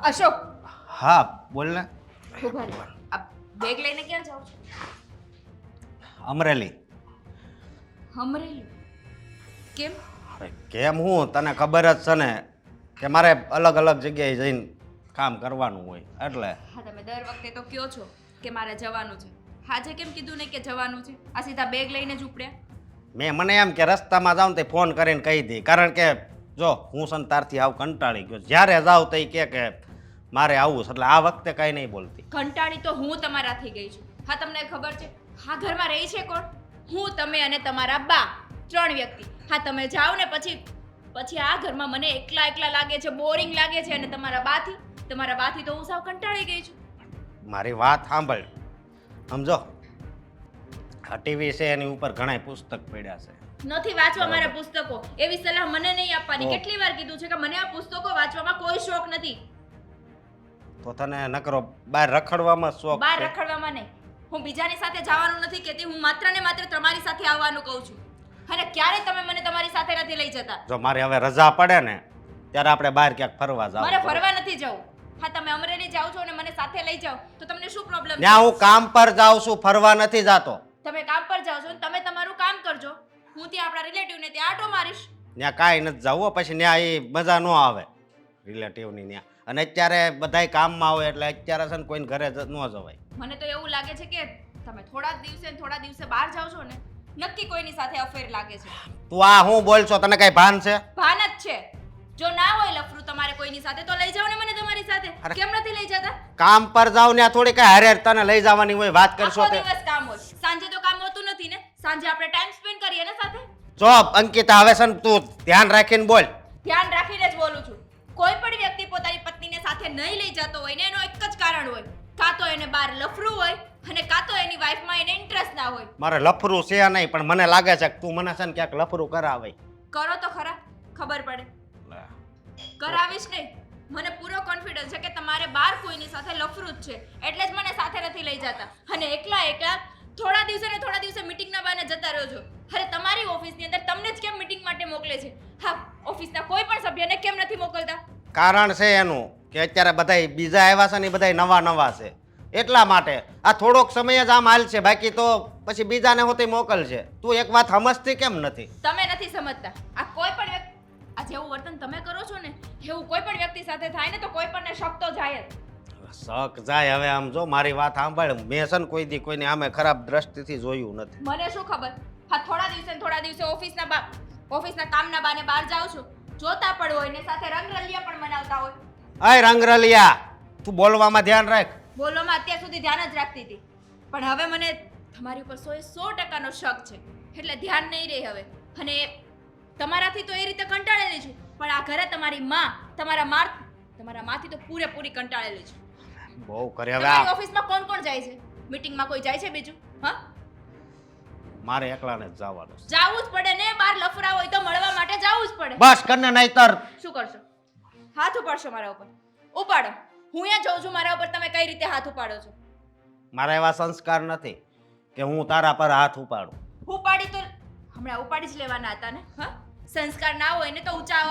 અશોક હા બોલ ને. ઉભા રહો. આ બેગ લઈને ક્યાં જાવ છો? અમરેલી. અમરેલી કેમ? અરે કેમ હું તને ખબર જ છે ને કે મારે અલગ અલગ જગ્યાએ જઈને કામ કરવાનું હોય એટલે. હા તમે દર વખતે તો કયો છો કે મારે જવાનું છે. આજે કેમ કીધું ને કે જવાનું છે? આ સીધા બેગ લઈને જ ઉપડ્યા? મને એમ કે રસ્તામાં જાઉં તે ફોન કરીને કહી દઈ, કારણ કે જો હું સંતારથી આવ કંટાળી ગયો, જ્યારે જાઉં તો કે મારે આવવું છે, એટલે આ વખતે કઈ નહીં બોલતી. કંટાળી તો હું તમારાથી ગઈ છું. હા તમને ખબર છે હા ઘરમાં રહી છે કોણ? હું, તમે અને તમારા બા, 3 વ્યક્તિ. હા તમે જાઓ ને પછી આ ઘરમાં મને એકલા એકલા લાગે છે, બોરિંગ લાગે છે. અને તમારા બાથી તો હું સાવ કંટાળી ગઈ છું. મારી વાત સાંભળ, સમજો આ ટીવી છે એની ઉપર ઘણાય પુસ્તક પડ્યા છે. નથી વાંચવા મારા પુસ્તકો. એવી સલાહ મને નહીં આપવાની. તો? કેટલી વાર કીધું છે કે મને આ પુસ્તકો વાંચવામાં કોઈ શોખ નથી. તો તને નકરો બહાર રખડવામાં શોખ બહાર છે? રખડવામાં નહીં. હું બીજાની સાથે જવાનું નથી કહેતી. હું માત્ર ને માત્ર તમારી સાથે આવવાનું કહું છું. અને ક્યારે તમે મને તમારી સાથે નથી લઈ જતા? જો મારે હવે રજા પડે ને ત્યારે આપણે બહાર ક્યાંક ફરવા જાવ. મારે ફરવા નથી જવું. હા તમે અમરેલી જાઓ છો અને મને સાથે લઈ જાઓ તો તમને શું પ્રોબ્લેમ છે? ત્યાં હું કામ પર જાઉં છું, ફરવા નથી જાતો. તમે કામ પર જાઓ છો ને તમે તમારું કામ કરજો. હું ત્યાં આપણા રિલેટિવને ત્યાં આટો મારીશ. ત્યાં કાંઈ નથી જવું, પછી ત્યાં એ મજા ન આવે રિલેટિવની ત્યાં. અને અત્યારે બધાય કામમાં હોય એટલે અત્યારે છે ને કોઈને ઘરે ન જવાય. મને તો એવું લાગે છે કે તમે થોડા દિવસે બહાર જાઓ છો ને નક્કી કોઈની સાથે અફેર લાગે છે. તું આ હું બોલ છો, તને કઈ ભાન છે? ભાન જ છે. જો ના હોય લફરું તમારે કોઈની સાથે તો લઈ જાઓ ને મને તમારી સાથે. અરે. કેમ નથી લઈ જતા? કામ પર જાવ ત્યાં થોડી કઈ હારે તને લઈ જવાની હોય, વાત કરશો આખો તે. દિવસ કામ હોય. સાંજે તો કામ હોતું નથી ને. સાંજે આપણે ટાઈમ સ્પેન્ડ કરીએ ને સાથે. જો અંકિતા, હવે છે ને તું ધ્યાન રાખીને બોલ. ધ્યાન રાખીને જ બોલું છું. કોઈ પણ વ્યક્તિ પોતાની પત્નીને સાથે નહીં લઈ જતો હોય ને એનો એક જ કારણ હોય. કાં તો એને બહાર લફરું હોય અને કાં તો એની વાઈફમાં એને ઇન્ટરેસ્ટ ના હોય. મારે લફરું છે નહીં, પણ મને લાગે છે કે તું મને છે ને ક્યાંક લફરું કરાવે. કરો તો ખરા, ખબર પડે. કરાવીશ નહીં. મને પૂરો કોન્ફિડન્સ છે કે તમારે બહાર કોઈની સાથે લફરું જ છે, એટલે જ મને સાથે નથી લઈ જતા. અને એકલા થોડા દિવસે મીટિંગના બહાને જતા રહ્યો છો. અરે તમારી ઓફિસની અંદર તમને જ કેમ મીટિંગ માટે મોકલે છે? હા, ઓફિસના કોઈ પણ સભ્યને કેમ નથી મોકલતા? કારણ છે એનું કે અત્યારે બધાય બીજા આવ્યા છે ને એ બધાય નવા છે, એટલા માટે આ થોડોક સમય જ આમ હાલશે, બાકી તો પછી બીજાને હોતી મોકલશે. તું એક વાત સમજતી કેમ નથી? તમે નથી સમજતા. આ કોઈ પણ વ્યક્તિ આ જેવું વર્તન તમે કરો છો ને એવું કોઈ પણ વ્યક્તિ સાથે થાય ને તો કોઈ પણને શક તો જાય જ. શક જાય. હવે આમ જો મારી વાત સાંભળ, મેં છે ને કોઈ દી કોઈને આમે ખરાબ દ્રષ્ટિથી જોયું નથી. મને શું ખબર? હા થોડા દિવસે ઓફિસના કામના બાને બહાર જાઓ છો, જોતા પણ હોય ને સાથે રંગરલિયા પણ મનાવતા હોય. અય રંગરલિયા, તું બોલવામાં ધ્યાન રાખ. બોલવામાં અત્યાર સુધી ધ્યાન જ રાખતી હતી, પણ હવે મને તમારી ઉપર 100% શક છે, એટલે ધ્યાન નહીં રહે હવે. અને તમારાથી તો એ રીતે કંટાળેલી છું, પણ આ ઘરે તમારા માંથી તો પૂરેપૂરી કંટાળેલી છું. બહુ કરે હવે. તમારી ઓફિસમાં કોણ જાય છે? મીટિંગમાં કોઈ જાય છે બીજું? હા, મારે એકલાને જ જવાનું છે. જાવું જ પડે ને. બાર લફરા હોય તો મળવા માટે જાવું જ પડે. બસ કરને, નહીતર શું કરશો? હાથ ઉપાડશો મારા ઉપર? ઉપાડો. હું અહીંયા જોઉં છું મારા ઉપર તમે કઈ રીતે હાથ ઉપાડો છો. મારા એવા સંસ્કાર નથી કે હું તારા પર હાથ ઉપાડું. હમણાં ઉપાડી જ લેવાના હતા ને. હા, સંસ્કાર ના હોય ને તો ઊંચા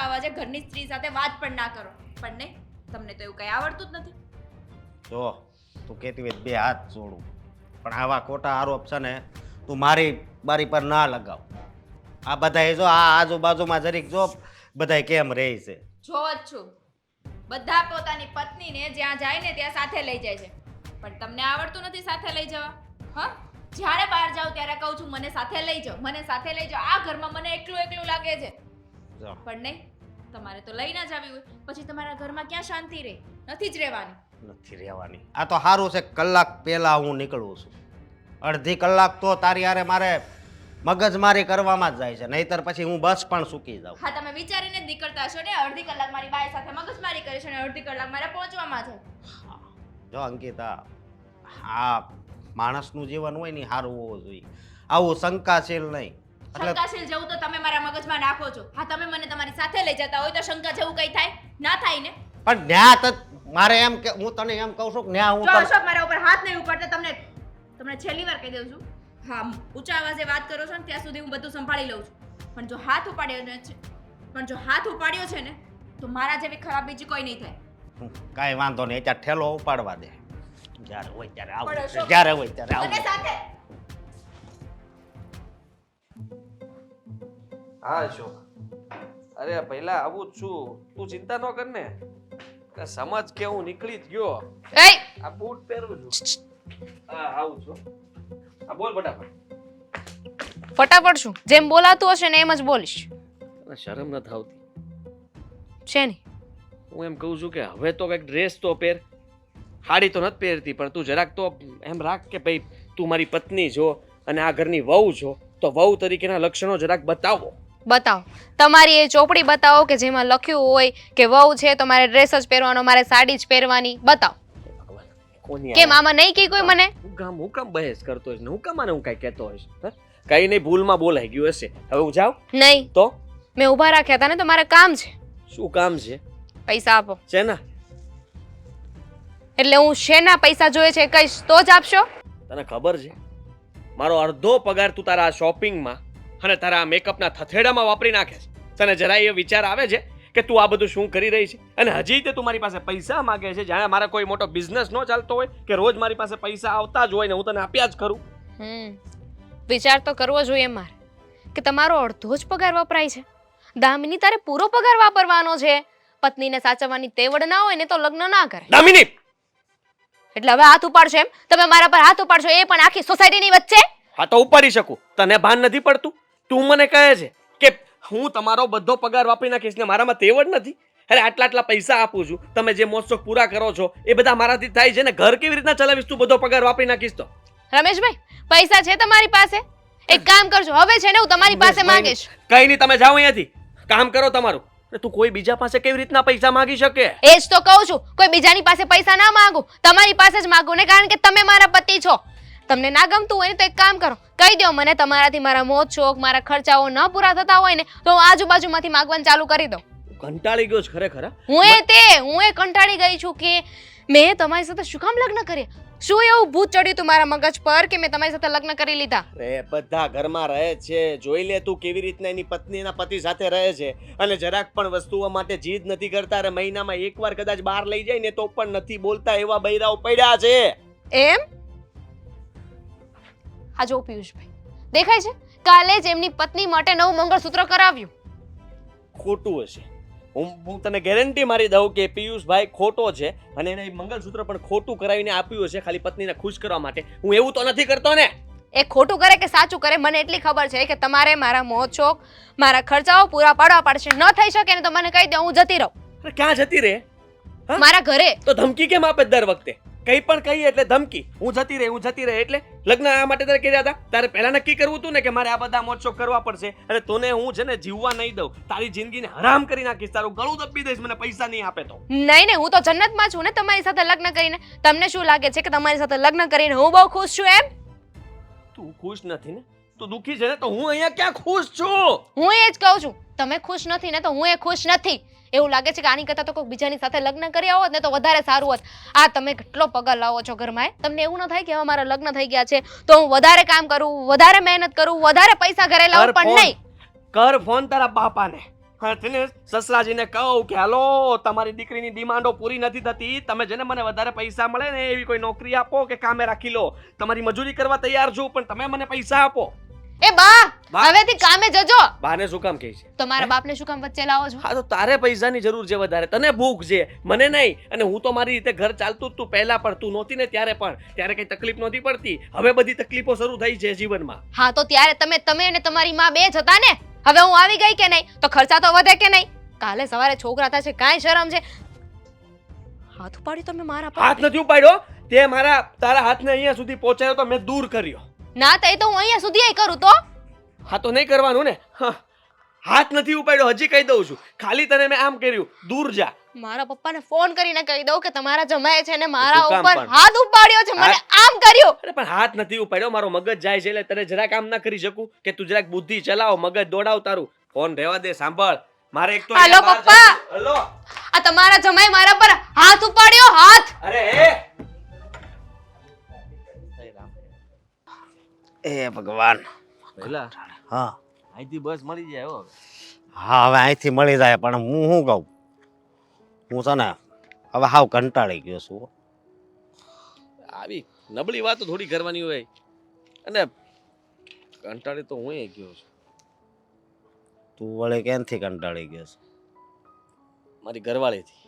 અવાજે ઘરની સ્ત્રી સાથે વાત પણ ના કરો. પણ નહીં, તમને તો એવું કઈ આવડતું જ નથી. જો તું કહેતી હોય 2 હાથ જોડું, પણ આવા ખોટા આરોપ છે ને તું મારી પર ના લગાવ. આ બધાય જો આ આજુબાજુમાં જરીક જો બધાય કેમ રહે છે. જોવ જ છું, બધા પોતાની પત્નીને જ્યાં જાય ને ત્યાં સાથે લઈ જાય છે, પણ તમને આવડતું નથી સાથે લઈ જવા. હા, જ્યારે બહાર જાઉં ત્યારે કહું છું મને સાથે લઈ જાઓ. આ ઘરમાં મને એકલું લાગે છે. જો પણ નહીં, તમારે તો લઈ ના જ આવી હોય. પછી તમારા ઘરમાં ક્યાં શાંતિ રહે? નથી જ રહેવાની. નથી રહેવાની. આ તો સારું છે, કલાક પહેલા હું નીકળું છું. અડધી કલાક તો તારી હારે મારે મગજમારી કરવામાં જ જાય છે, નહીતર પછી હું બસ પણ ચૂકી જાઉં. હા, તમે વિચારીને જ નીકળતા હશો ને. અડધી કલાક મારી બાઈ સાથે મગજમારી કરે છે અને અડધી કલાક મારે પહોંચવામાં છે. જો અંકિતા, આ માણસનું જીવન હોય ને સારું હોવું જોઈએ, આવું શંકાશીલ નહીં. શંકાશીલ જેવું તો તમે મારા મગજમાં નાખો છો. હા, તમે મને તમારી સાથે લઈ જતા હોય તો શંકા જેવું કઈ થાય? ના થાય ને. પણ ન્યા તો મારે એમ કે હું તને એમ કહું છું કે ન્યા હું જો અશોક મારા ઉપર હાથ નહીં ઉપાડતા. તમને છેલ્લી વાર કહી દઉં છું. હા, ઊંચા અવાજે વાત કરો છો ને ત્યાં સુધી હું બધું સંભાળી લઉં છું, પણ જો હાથ ઉપાડ્યો છે ને તો મારા જેવી ખરાબ બીજી કોઈ નહીં થાય. કાંઈ વાંધો નહીં, ત્યાં ઠેલો ઉપાડવા દે. જ્યારે હોય ત્યારે પણ આવું, અશોક, જ્યારે હોય ત્યારે અને આવું. સાથે હા અશોક, અરે પહેલા આવું જ છું, તું ચિંતા ન કર ને. કે સમજ કે હું નીકળી જ ગયો. એય આ બૂટ પહેરું છું. હા આવું છું. હા બોલ ફટાફટ. ફટાફટ શું જેમ બોલાતું હશે ને એમ જ બોલીશ. તને શરમ નથી આવતી? છે નહીં હું એમ કહું છું કે હવે તો કંઈક ડ્રેસ તો પહેર. સાડી તો નથી પહેરતી, પણ તું જરાક તો એમ રાખ કે ભાઈ તું મારી પત્ની છો અને આ ઘરની વહુ છો, તો વહુ તરીકેના લક્ષણો જરાક બતાવો. બતાવો તમારી એ ચોપડી બતાવો કે જેમાં લખ્યું હોય કે વહુ છે તો મારે ડ્રેસ જ પહેરવાનો, મારે સાડી જ પહેરવાની. બતાવો. ભગવાન, કોની કેમ આમાં નહીં કે કોઈ મને હું કામ બહેસ કરતો હોઈશ ને હું કામ આને હું કાંઈ કહેતો હોઈશ? કઈ નહીં, ભૂલમાં બોલાઈ ગયું હશે. હવે હું જાઉં નહીં? તો મેં ઊભા રાખ્યા હતા ને તો મારે કામ છે. શું કામ છે? પૈસા આપો. છે ને? એટલે હું શેના પૈસા જોઈએ છે કહીશ તો જ આપશો? તને ખબર છે મારો અડધો પગાર તું તારા શોપિંગમાં અને તારા મેકઅપના થથેડામાં વાપરી નાખે છે. તને જરાય એ વિચાર આવે છે કે તું આ બધું શું કરી રહી છે? અને હજી તે તું મારી પાસે પૈસા માંગે છે, જાણે મારા કોઈ મોટો બિઝનેસ ન ચાલતો હોય કે રોજ મારી પાસે પૈસા આવતા જ હોય ને હું તને આપ્યા જ કરું. વિચાર તો કરવો જોઈએ મારે કે તમારો અડધો જ પગાર વપરાય છે. દામિની તારે પૂરો પગાર વાપરવાનો છે. પત્નીને સાચવવાની તેવડ ના હોય ને તો લગ્ન ના કરે. દામિની, એટલે હવે હાથ ઉપાડશો એમ? તમે મારા પર હાથ ઉપાડશો એ પણ આખી સોસાયટીની વચ્ચે? હા તો ઉપાડી શકું, તને ભાન નથી પડતું? તું મને કહે છે કે હું તમારો બધો પગાર વાપરી નાખીશ ને મારામાં તેવડ નથી? અરે આટલા આટલા પૈસા આપું છું, તમે જે મોજ શોખ પૂરા કરો છો એ બધા મારાથી થાય છે ને. ઘર કેવી રીતના ચલાવીશ તું બધો પગાર વાપરી નાખીશ તો? રમેશભાઈ પૈસા છે તમારી પાસે? એક કામ કરજો, હવે છે ને હું તમારી પાસે માંગીશ. કઈ નહીં, તમે જાઓ અહીંયાથી, કામ કરો તમારું. તું કોઈ બીજા પાસે કેવી રીતના પૈસા માંગી શકે? એ જ તો કહું છું, કોઈ બીજાની પાસે પૈસા ના માંગુ, તમારી પાસે જ માંગુ ને, કારણ કે તમે મારા પતિ છો. તમને ના ગમતું હોય ને તો એક કામ કરો, કહી દો મને તમારાથી મારા મોજ શોખ મારા ખર્ચાઓ ન પૂરા થતા હોય ને તો હું આજુબાજુમાંથી માંગવાનું ચાલુ કરી દઉં. કંટાળી ગયો છે ખરેખર. હું એ કંટાળી ગઈ છું કે મેં તમારી સાથે શું કામ લગ્ન કર્યા? શું એવું ભૂત ચડ્યું તું મારા મગજ પર કે મેં તમારી સાથે લગ્ન કરી લીધા? અરે બધા ઘરમાં રહે છે, જોઈ લે તું કેવી રીતના એની પત્ની એના પતિ સાથે રહે છે અને જરાક પણ વસ્તુઓ માટે જીદ નથી કરતા. અરે મહિનામાં એકવાર કદાચ બહાર લઈ જાય ને તો પણ નથી બોલતા, એવા બૈરાઓ પડ્યા છે. એમ? હા જો પિયુષભાઈ દેખાય છે, કાલે જ એમની પત્ની માટે નવું મંગળસૂત્ર કરાવ્યું. ખોટું હશે, હું તને ગેરંટી મારી દઉં કે પિયુષભાઈ ખોટો છે અને એને મંગળસૂત્ર પણ ખોટું કરાવીને આપ્યું હશે ખાલી પત્નીને ખુશ કરવા માટે. હું એવું તો નથી કરતો ને. એ ખોટું કરે કે સાચું કરે મને એટલી ખબર છે કે તમારે મારા મોજ શોખ મારા ખર્ચાઓ પૂરા પાડવા પડશે. ન થઈ શકે ને તો મને કહી દો, હું જતી રહું. અરે ક્યાં જતી રહે? મારા ઘરે. તો ધમકી કેમ આપે દર વખતે? કઈ પણ કહીએ એટલે ધમકી. હું જતી રહે એટલે લગ્ન આ માટે તારે કર્યા હતા? તારે પહેલા નક્કી કરવું હતું ને કે મારે આ બધા મોજ શોખ કરવા પડશે અને તને હું છે ને જીવવા નહીં દઉં, તારી જિંદગીને હરામ કરી નાખીશ, તારું ગળું દબી દઈશ મને પૈસા નહીં આપે તો. નહીં હું તો જન્નતમાં છું ને તમારી સાથે લગ્ન કરીને. તમને શું લાગે છે કે તમારી સાથે લગ્ન કરીને હું બહુ ખુશ છું એમ? તું ખુશ નથી ને, તું દુખી છે ને, તો હું અહીંયા ક્યાં ખુશ છું? હું એ જ કહું છું, તમે ખુશ નથી ને તો હું એ ખુશ નથી. એવું લાગે છે કે આની કરતા તો કોઈ બીજાની સાથે લગ્ન કર્યા હોત ને તો વધારે સારું હોત. આ તમે કેટલો પગાર લાવો છો ઘરમાં, તમને એવું ન થાય કે હવે મારા લગ્ન થઈ ગયા છે તો હું વધારે કામ કરું, વધારે મહેનત કરું, વધારે પૈસા ઘરે લાવું? પણ નહીં. કર ફોન તારા બાપાને, ને સસરાજીને કહું કે હાલો તમારી દીકરીની ડિમાન્ડો પૂરી નથી થતી, તમે જેને મને વધારે પૈસા મળે ને એવી કોઈ નોકરી આપો કે કામે રાખી લો. તમારી મજૂરી કરવા તૈયાર છું પણ તમે મને પૈસા આપો. એ બા હવેથી કામે જજો. બાને શું કામ કહે છે? તો મારા બાપને શું કામ વચ્ચે લાવો છો? હા તો તારે પૈસાની જરૂર છે વધારે, તને ભૂખ છે, મને નહીં. અને હું તો મારી રીતે ઘર ચાલતું જ તું પહેલા પણ, તું નહોતી ને ત્યારે પણ, ત્યારે કઈ તકલીફ નહોતી પડતી. હવે બધી તકલીફો શરૂ થઈ છે જીવનમાં. હા તો ત્યારે તમે અને તમારી માં બે જ હતા ને. હવે હું આવી ગઈ કે નહીં તો ખર્ચા તો વધે કે નહીં? કાલે સવારે છોકરા થશે, કાંઈ શરમ છે? હાથ ઉપાડ્યો તમે મારા પર? હાથ નથી ઉપાડ્યો, તે તારા હાથને અહીંયા સુધી પહોંચાડ્યો તો મેં દૂર કર્યો. ના તો એ તો હું અહીંયા સુધી કરું તો? હા તો નહીં કરવાનું ને. હાથ નથી ઉપાડ્યો, હજી કહી દઉં છું, ખાલી તને મેં આમ કર્યું, દૂર જા. મારા પપ્પાને ફોન કરીને કહી દઉં કે તમારા જમાએ છે ને મારા શું કામ ઉપર પણ? હાથ ઉપાડ્યો છે, મને આમ કર્યું. અરે પણ હાથ નથી ઉપાડ્યો, મારો મગજ જાય છે એટલે તને જરાક આમ ના કરી શકું કે તું જરાક બુદ્ધિ ચલાવ, મગજ દોડાવ તારું. ફોન રહેવા દે, સાંભળ મારે એક તો હાલો પપ્પા. હલો, આ તમારા જમાએ મારા પર હાથ ઉપાડ્યો, હાથ. અરે એ ભગવાન. પેલા હા અહીંથી બસ મળી જાય હો. હા હવે અહીંથી મળી જાય પણ હું શું કહું, હું છે ને હવે હાવ કંટાળી ગયો છું હો. આવી નબળી વાતો થોડી કરવાની હોય. અને કંટાળી તો હું ગયો છું. તું વળે ક્યાંથી કંટાળી ગયો છે? મારી ઘરવાળીથી.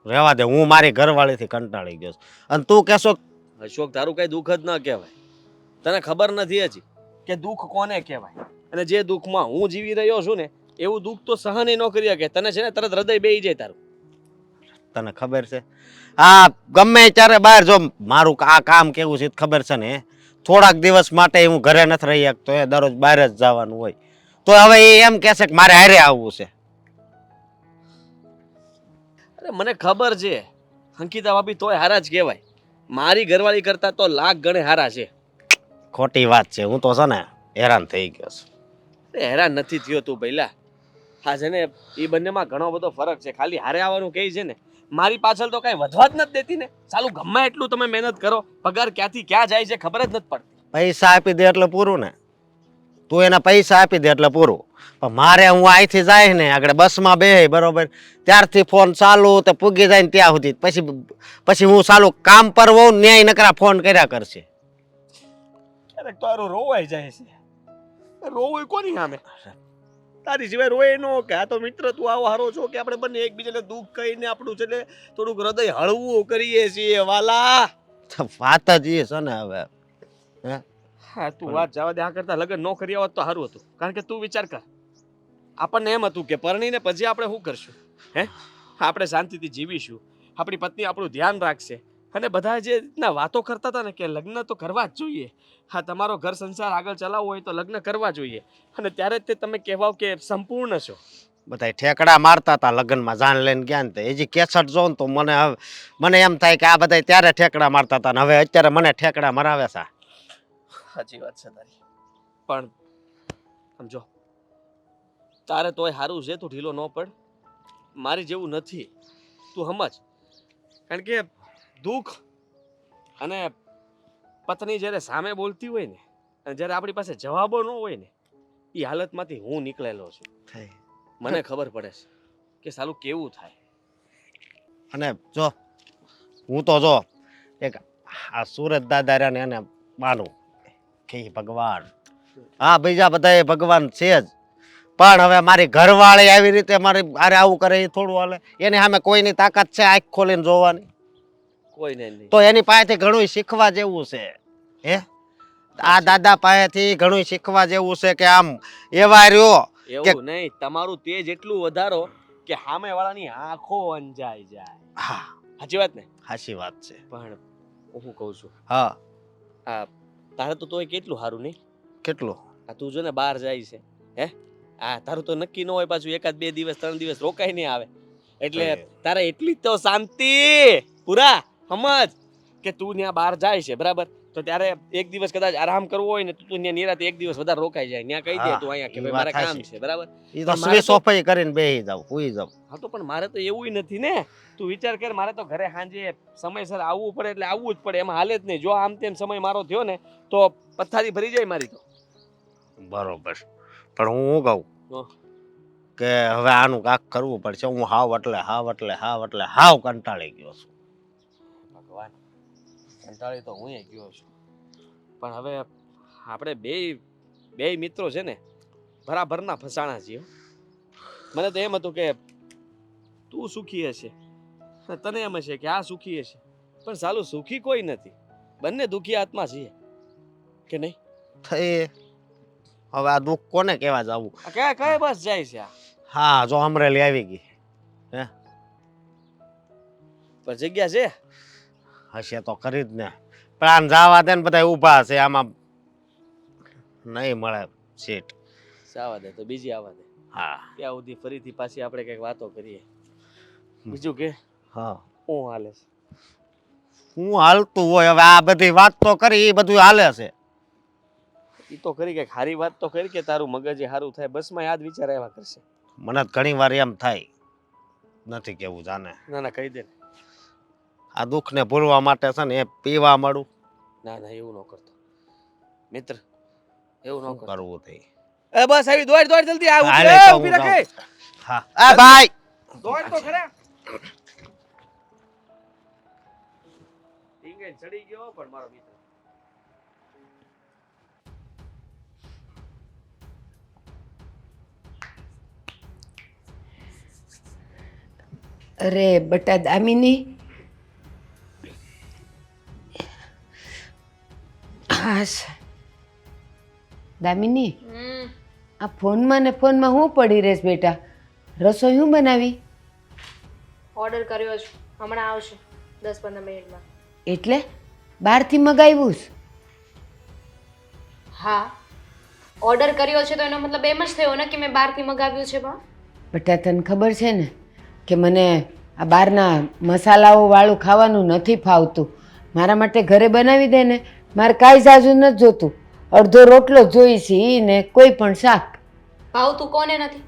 રહેવા દે, હું મારી ઘરવાળીથી કંટાળી ગયો છું. અને તું કહેશો અશોક, તારું કઈ દુઃખ જ ન કહેવાય. તને ખબર નથી હજી કે દુઃખ કોને કહેવાય. અને જે દુઃખમાં હું જીવી રહ્યો છું ને એવું દુઃખ તો સહન ન કરી શકે. તને છે ને તરત હૃદય બેહી જાય તારું. તને ખબર છે આ ગમે ત્યારે બહાર જો મારું આ કામ કેવું છે ખબર છે ને, થોડાક દિવસ માટે હું ઘરે નથી રહી શકતો, એ દરરોજ બહાર જ જવાનું હોય. તો હવે એ એમ કહેશે કે મારે હારે આવવું છે. અરે મને ખબર છે અંકિતા ભાભી તોય હારા જ કહેવાય. મારી ઘરવાળી કરતા તો લાખ ગણે હારા છે. ખોટી વાત છે, હું તો છે ને હેરાન થઈ ગયો છું. અરે હેરાન નથી થયો તું પહેલા. હા છે ને એ બંનેમાં ઘણો બધો ફરક છે. ખાલી હારે આવવાનું કહે છે ને, મારી પાછળ તો કાંઈ વધવા જ નથી દેતી ને. ચાલુ ગમે એટલું તમે મહેનત કરો, પગાર ક્યાંથી ક્યાં જાય છે ખબર જ નથી પડતી. પૈસા આપી દે એટલે પૂરું ને, તું એના પૈસા આપી દે એટલે પૂરું. પણ મારે હું અહીંથી જાય ને આગળ બસમાં બે બરોબર, ત્યારથી ફોન ચાલુ તો પૂગી જાય ને ત્યાં સુધી, પછી હું ચાલુ કામ પર હોઉં ન્યાય નકરા ફોન કર્યા કરશે. ક્યારેક તો આરું રોવાઈ જાય છે. રોવું કોની સામે? તારી સિવાય રોય નો કે આ તો મિત્ર તું આવો હારો છો કે આપણે બંને એકબીજાને દુઃખ કહીને આપણું છે ને થોડુંક હૃદય હળવું કરીએ છીએ વાલા. વાત જ એ છે ને હવે. હે હા તું વાત જવા દે. આ કરતા લગ્ન ન કર્યા હોત તો સારું હતું. કારણ કે તું વિચાર કર, આપણને એમ હતું કે પરણીને પછી આપણે શું કરશું? હે, આપણે શાંતિથી જીવીશું, આપણી પત્ની આપણું ધ્યાન રાખશે. અને બધા જે રીતના વાતો કરતા હતા ને કે લગ્ન તો કરવા જ જોઈએ, હા તમારો ઘર સંસાર આગળ ચલાવવો હોય તો લગ્ન કરવા જોઈએ, અને ત્યારે જ તે તમે કહેવાઓ કે સંપૂર્ણ છો. બધા ઠેકડા મારતા હતા લગ્નમાં, જાન લઈને ગયા ને હજી કેસટ જોઉં ને તો મને એમ થાય કે આ બધા ત્યારે ઠેકડા મારતા હતા ને હવે અત્યારે મને ઠેકડા મરાવે છે. સાચી વાત છે તારી. પણ સમજો, તારે તોય સારું છે, તું ઢીલો ન પડ. મારી જેવું નથી, તું સમજ. કારણ કે દુઃખ અને પત્ની જ્યારે સામે બોલતી હોય ને, અને જ્યારે આપણી પાસે જવાબો ન હોય ને, એ હાલતમાંથી હું નીકળેલો છું. મને ખબર પડે છે કે સાલું કેવું થાય. અને જો હું તો જો એક આ સુરત દાદા રહ્યા ને એને માનું કે ઈ ભગવાન, હા બીજા બધા એ ભગવાન છે જ, પણ હવે મારી ઘરવાળી આવી રીતે મારી અરે આવું કરે એ થોડું હાલે. એની સામે કોઈની તાકાત છે આંખ ખોલીને જોવાની? કોઈને નહીં. તો એની પાસેથી ઘણું શીખવા જેવું છે. હે, આ દાદા પાસેથી ઘણું શીખવા જેવું છે કે આમ એવા રહ્યો. એવું નહીં, તમારું તેજ એટલું વધારો કે સામે વાળાની આંખો અંજાઈ જાય. હા સાચી વાત ને? સાચી વાત છે. પણ હું શું કહું છું, હા આ તારે તો તોય કેટલું સારું નહીં? કેટલું? આ તું જો ને બહાર જાય છે, હે, આ તારું તો નક્કી ન હોય પાછું એકાદ 2 દિવસ 3 દિવસ રોકાઈ નહીં આવે. એટલે તારે એટલી તો શાંતિ પૂરા સમજ કે તું ત્યાં બહાર જાય છે બરાબર, તો ત્યારે એક દિવસ કદાચ આરામ કરવો હોય ને તો તું ત્યાં નિરાતે એક દિવસ વધારે રોકાઈ જાય. ત્યાં કહી દે તું અહીંયા કે ભાઈ મારે કામ છે બરાબર. ઈ તો સ્વી સોફાઈ કરીને બેહી જાવ, હુઈ જાવ. હા તો પણ મારે તો એવું નથી ને. તું વિચાર કર, મારે તો ઘરે સાંજે સમયસર આવવું પડે એટલે આવવું જ પડે, એમાં હાલે જ નહીં. જો આમ તેમ સમય મારો થયો ને તો પથારી ભરી જાય મારી તો. બરોબર, પણ હું કહું કે હવે આનું કાક કરવું પડશે. હું હાવ એટલે હાવ કંટાળી ગયો છું. ભગવાન, કંટાળી તો હું ગયો છું. પણ હવે આપણે બે મિત્રો છે ને બરાબરના ફસાણા છીએ. મને તો એમ હતું કે તું સુખી હશે, તને એમ હશે કે આ સુખી હશે, પણ સાલું સુખી કોઈ નથી. બંને દુખી આત્મા છીએ કે નહીં? થઈ હવે આ દુઃખ કોને કહેવા જવું? કયા બસ જાય છે આ? હા જો અમરેલી આવી ગઈ. હે, પણ જગ્યા છે હશે તો ખરી જ ને. પ્લાન જવા દે ને, બધા ઊભા છે આમાં, નહીં મળે સીટ. જવા દે તો બીજી આવવા દે. હા ત્યાં સુધી ફરીથી પાછી આપણે કંઈક વાતો કરીએ. બીજું કે હા, હું હાલે છે? હું હાલતું હોય હવે આ બધી વાત તો કરી, એ બધું હાલે છે. ઈ તો કરી કે સારી વાત તો કરી કે તારું મગજ સારું થાય, બસમાં યાદ વિચાર આવ્યા કરશે. મને ઘણી વાર એમ થાય, નથી કેવું જાને. ના ના કહી દે ને. આ દુઃખને ભૂલવા માટે છે ને એ પીવા મળું. ના ના એવું ન કરતો મિત્ર, એવું ન શું કરતો. કરવું થઈ? એ બસ આવી દોડ જલ્દી આ હાલે ઊભી તો ઊભી હું રાખે. હા આ ભાઈ દોડ તો ખરા ટીંગે ચડી ગયો પણ મારો મિત્ર અરે બટા દામિની હાશ દામિની આ ફોનમાં ને ફોનમાં હું પડી રહેશ બેટા રસોઈ હું બનાવી ઓર્ડર કર્યો છે હમણાં આવશે 10-15 મિનિટમાં એટલે બહારથી મગાવ્યું છે? હા ઓર્ડર કર્યો છે તો એનો મતલબ એમ જ થયો ને કે મેં બહારથી મગાવ્યું છે બા બેટા તને ખબર છે ને કે મને આ બહારના મસાલાઓ વાળું ખાવાનું નથી ફાવતું મારા માટે ઘરે બનાવી દે ને મારે કાંઈ જાજુ નથી જોતું અડધો રોટલો જ જોઈશે ઈ ને કોઈ પણ શાક ભાવતું કોને નથી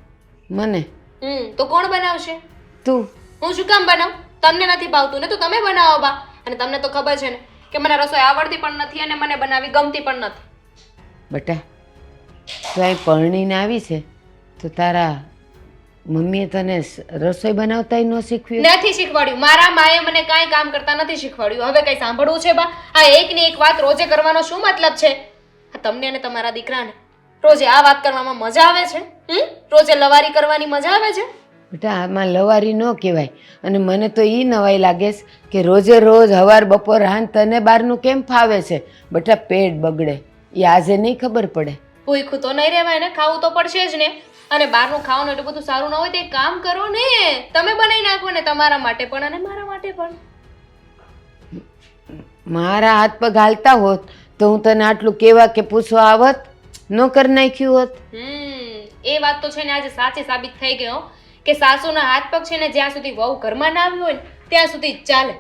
મને તો કોણ બનાવશે તું હું શું કામ બનાવું તમને નથી ભાવતું ને તો તમે બનાવો બા અને તમને તો ખબર છે ને કે મને રસોઈ આવડતી પણ નથી અને મને બનાવી ગમતી પણ નથી બેટા તું અહીં પરણીને આવી છે તો તારા મમ્મીએ તને રસોઈ બનાવતા ન શીખવ્યું નથી શીખવાડ્યું મારા માએ મને કાંઈ કામ કરતા નથી શીખવાડ્યું હવે કઈ સાંભળવું છે બા આ એકની એક વાત રોજે કરવાનો શું મતલબ છે આ તમને અને તમારા દીકરાને રોજે આ વાત કરવામાં મજા આવે છે રોજે લવારી કરવાની મજા આવે છે બેટા આમાં લવારી ન કહેવાય અને મને તો એ નવાઈ લાગે છે કે રોજે રોજ હવાર બપોર હાન તને બહારનું કેમ ફાવે છે બેટા પેટ બગડે એ આજે નહીં ખબર પડે ભૂખ્યું તો નહીં રહેવાય ને ખાવું તો પડશે જ ને અને બહારનું ખાવાનું એટલું બધું સારું ન હોય તો એક કામ કરો ને તમે બનાવી નાખો ને તમારા માટે પણ અને મારા માટે પણ મારા હાથ પગ હાલતા હોત તો હું તને આટલું કેવા કે પૂછવા આવત ન કરી નાખ્યું હોત એ વાત તો છે ને આજે સાચી સાબિત થઈ ગયો કે સાસુના હાથ પગ છે ને જ્યાં સુધી વહુ ઘરમાં ના આવી હોય ને ત્યાં સુધી જ ચાલે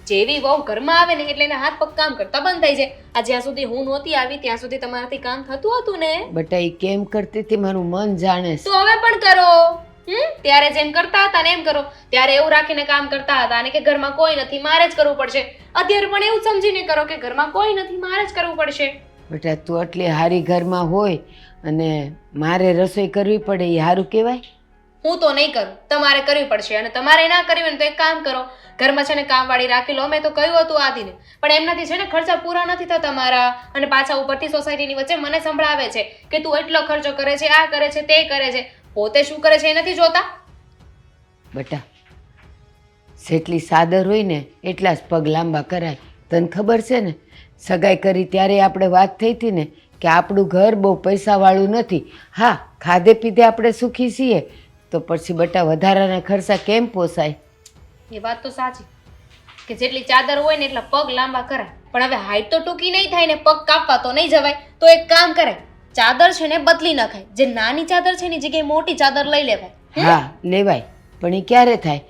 જેવી વહુ ઘરમાં આવે ને એટલે એના હાથ પગ કામ કરતા બંધ થઈ જાય આ જ્યાં સુધી હું નહોતી આવી ત્યાં સુધી તમારાથી કામ થતું હતું ને બેટા એ કેમ કરતી હતી મારું મન જાણે છે. તો હવે પણ કરો ત્યારે જેમ કરતા હતા ને એમ કરો ત્યારે એવું રાખીને કામ કરતા હતા અને કે ઘરમાં કોઈ નથી મારે જ કરવું પડશે અત્યારે પણ એવું સમજીને કરો કે ઘરમાં કોઈ નથી મારે જ કરવું પડશે બેટા તું આટલી હારી ઘરમાં હોય અને મારે રસોઈ કરવી પડે એ સારું કહેવાય હું તો નહીં કરું તમારે કરવી પડશે અને તમારે ના કરવી હોય ને તો એક કામ કરો ઘરમાં છે ને કામવાળી રાખી લો મેં તો કહ્યું હતું આદિને પણ એમનાથી છે ને ખર્ચા પૂરા નથી થતા મારા અને પાછા ઉપરથી સોસાયટીની વચ્ચે મને સંભળાવે છે કે તું એટલો ખર્ચો કરે છે આ કરે છે તે કરે છે પોતે શું કરે છે એ નથી જોતા બેટા જેટલી સાદર હોય ને એટલા જ પગ લાંબા કરાય તને ખબર છે ને સગાઈ કરી ત્યારે આપણે વાત થઈ હતી ને કે આપણું ઘર બહુ પૈસાવાળું નથી હા ખાધે પીધે આપણે સુખી છીએ તો પછી બેટા વધારાના ખર્ચા કેમ પોસાય એ વાત તો સાચી કે જેટલી ચાદર હોય ને એટલા પગ લાંબા કરાય પણ હવે હાઈટ તો ટૂંકી નહીં થાય ને પગ કાપવા તો નહીં જવાય તો એક કામ કરાય ચાદર છે ને બદલી નખાય જે નાની ચાદર છે એની જગ્યાએ મોટી ચાદર લઈ લેવાય હા લેવાય પણ એ ક્યારે થાય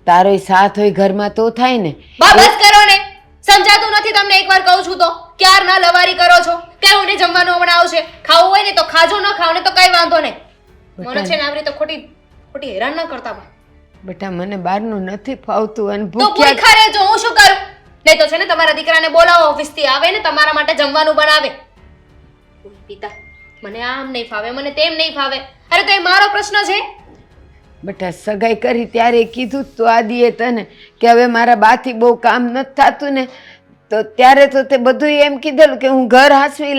તારો સાથ હોય ઘરમાં તો થાય ને બસ કરો ને સમજાતું નથી તમને એકવાર કહું છું તો ક્યાર ના લવારી કરો છો કેવું ને જમવાનું હમણાં આવશે ખાવું હોય ને તો ખાજો ન ખાવ ને તો કઈ વાંધો નહીં મને છે ને આવી રીતે ખોટી હેરાન ન કરતા બા બેટા મને બહારનું નથી ફાવતું અને તો ભૂખ્યા ભૂખ્યા રહેજો હું શું કરું નહીં તો છે ને તમારા દીકરાને બોલાવો ઓફિસથી આવે ને તમારા માટે જમવાનું બનાવે પિતા મને આમ નહીં ફાવે મને તેમ નહીં ફાવે અરે તો એ મારો પ્રશ્ન છે બેટા સગાઈ કરી ત્યારે કીધું તો આદિએ તને કે હવે મારા બાથી બહુ કામ નથી થતું ને તો ત્યારે તો તે બધું એમ કીધેલું કે હું ઘર હાંસવી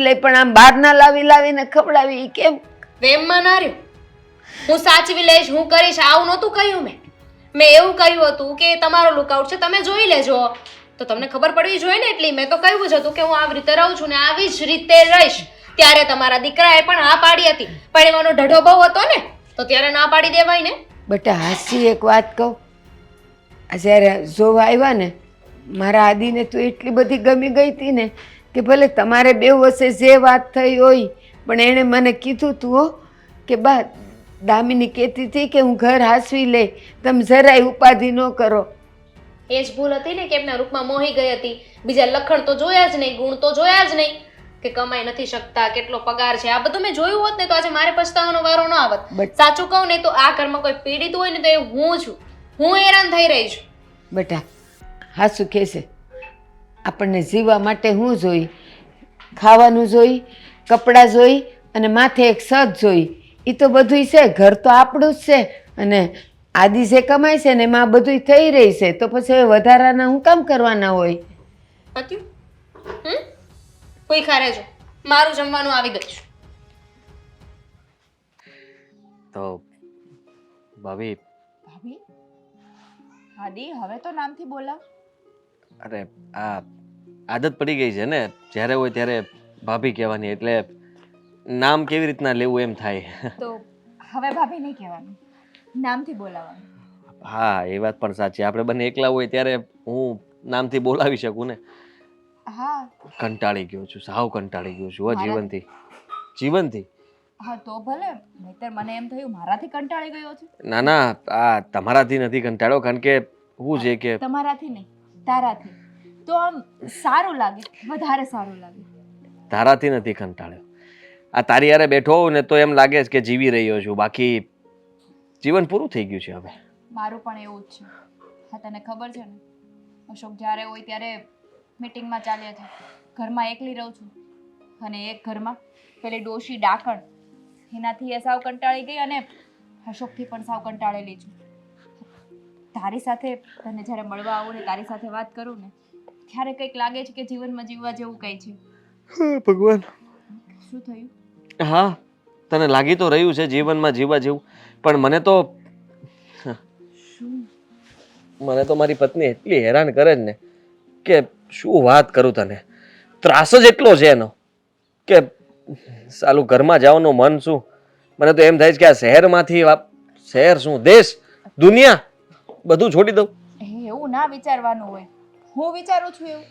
લઈ પણ આમ બહારના લાવીને ખવડાવી ઈ કેમ વેમમાં ના રહ્યું હું સાચવી લઈશ હું કરીશ આવું નહોતું કહ્યું મેં એવું કહ્યું હતું કે તમારો લુકઆઉટ છે તમે જોઈ લેજો તો તમને ખબર પડવી જોઈએ ને એટલી મેં તો કહ્યું જ હતું કે હું આવી રીતે રહું છું ને આવી જ રીતે રહીશ ત્યારે તમારા દીકરાએ પણ હા પાડી હતી પણ એવાનો ઢઢો બહુ હતો ને તો ત્યારે ના પાડી દેવાય ને બેટા હાસી એક વાત કહું આ જ્યારે જોવા આવ્યા ને મારા આદિને તો એટલી બધી ગમી ગઈ હતી ને કે ભલે તમારે બે વચ્ચે જે વાત થઈ હોય પણ એણે મને કીધું તું હો કે બા દામિની કહેતી હતી કે હું ઘર હાંસવી લઈ તમે જરાય ઉપાધિ ન કરો એ જ ભૂલ હતી ને કે એમના રૂપમાં મોહી ગઈ હતી બીજા લખણ તો જોયા જ નહીં ગુણ તો જોયા જ નહીં કે કમાઈ નથી શકતા કેટલો પગાર છે આ બધું મેં જોયું હોત ને તો આજે મારે પછતાવાનો વારો ન આવત સાચું કહું ને તો આ ઘરમાં કોઈ પીડિત હોય ને તો એ હું છું હું હેરાન થઈ રહી છું બેટા હાસુ કહેશે આપણને જીવવા માટે હું જોઈ ખાવાનું જોઈ કપડાં જોઈ અને માથે એક સજ જોઈ એ તો બધુંય છે, ઘર તો આપણું જ છે. અને આદિ જે કમાય છે ને એમાં બધુંય થઈ રહી છે, તો પછી હવે વધારાના હું કામ કરવાના હોય? પત્યું કોઈ ખારે જો મારું જમવાનું આવી ગયું છે. તો ભાભી, ભાભી આદિ હવે તો નામથી બોલાવ. અરે આ આદત પડી ગઈ છે ને, જ્યારે હોય ત્યારે ભાભી કહેવાની, એટલે નામ કેવી રીતના લેવું એમ થાય. તો હવે ભાભી નહીં કહેવાનું, નામથી બોલાવવાનું. હા, એ વાત પણ સાચી. આપણે બંને એકલા હોય ત્યારે હું નામથી બોલાવી શકું ને. હા કંટાળી ગયો છું, સાવ કંટાળી ગયો છું હો મારાથી? જીવનથી. હા તો ભલે, નહીંતર મને એમ થયું મારાથી કંટાળી ગયો છે. ના ના, આ તમારાથી નથી કંટાળ્યો, કારણ કે શું છે કે તમારાથી નહીં, તારાથી. તો આમ સારું લાગે, વધારે સારું લાગે. તારાથી નથી કંટાળ્યો. આ તારી યારે બેઠો હોઉં ને તો એમ લાગે છે કે જીવી રહ્યો છું, બાકી જીવન પૂરું થઈ ગયું છે હવે. મારું પણ એવું જ છે. હા તને ખબર છે ને, અશોક જ્યારે હોય ત્યારે મીટિંગમાં ચાલ્યા છે, ઘરમાં એકલી રહું છું, અને એક ઘરમાં પેલી ડોશી ડાકણ, એનાથી એ સાવ કંટાળી ગઈ, અને અશોકથી પણ સાવ કંટાળેલી છું. તારી સાથે તને જ્યારે મળવા આવું ને તારી સાથે વાત કરું ને ત્યારે કંઈક લાગે છે કે જીવનમાં જીવવા જેવું કંઈ છે. ભગવાન, શું થયું? હા, તને લાગી તો રહ્યું છે જીવનમાં જીવવા જેવું, પણ મને તો મારી પત્ની એટલી હેરાન કરે ને કે શું વાત કરું તને. ત્રાસ જ એટલો છે એનો કે સાલું ઘરમાં જવાનું મન શું. મને તો એમ થાય છે કે આ શહેરમાંથી શહેર શું, દેશ, દુનિયા બધું છોડી દઉં. એવું ના વિચારવાનું હોય, હું વિચારું છું એવું.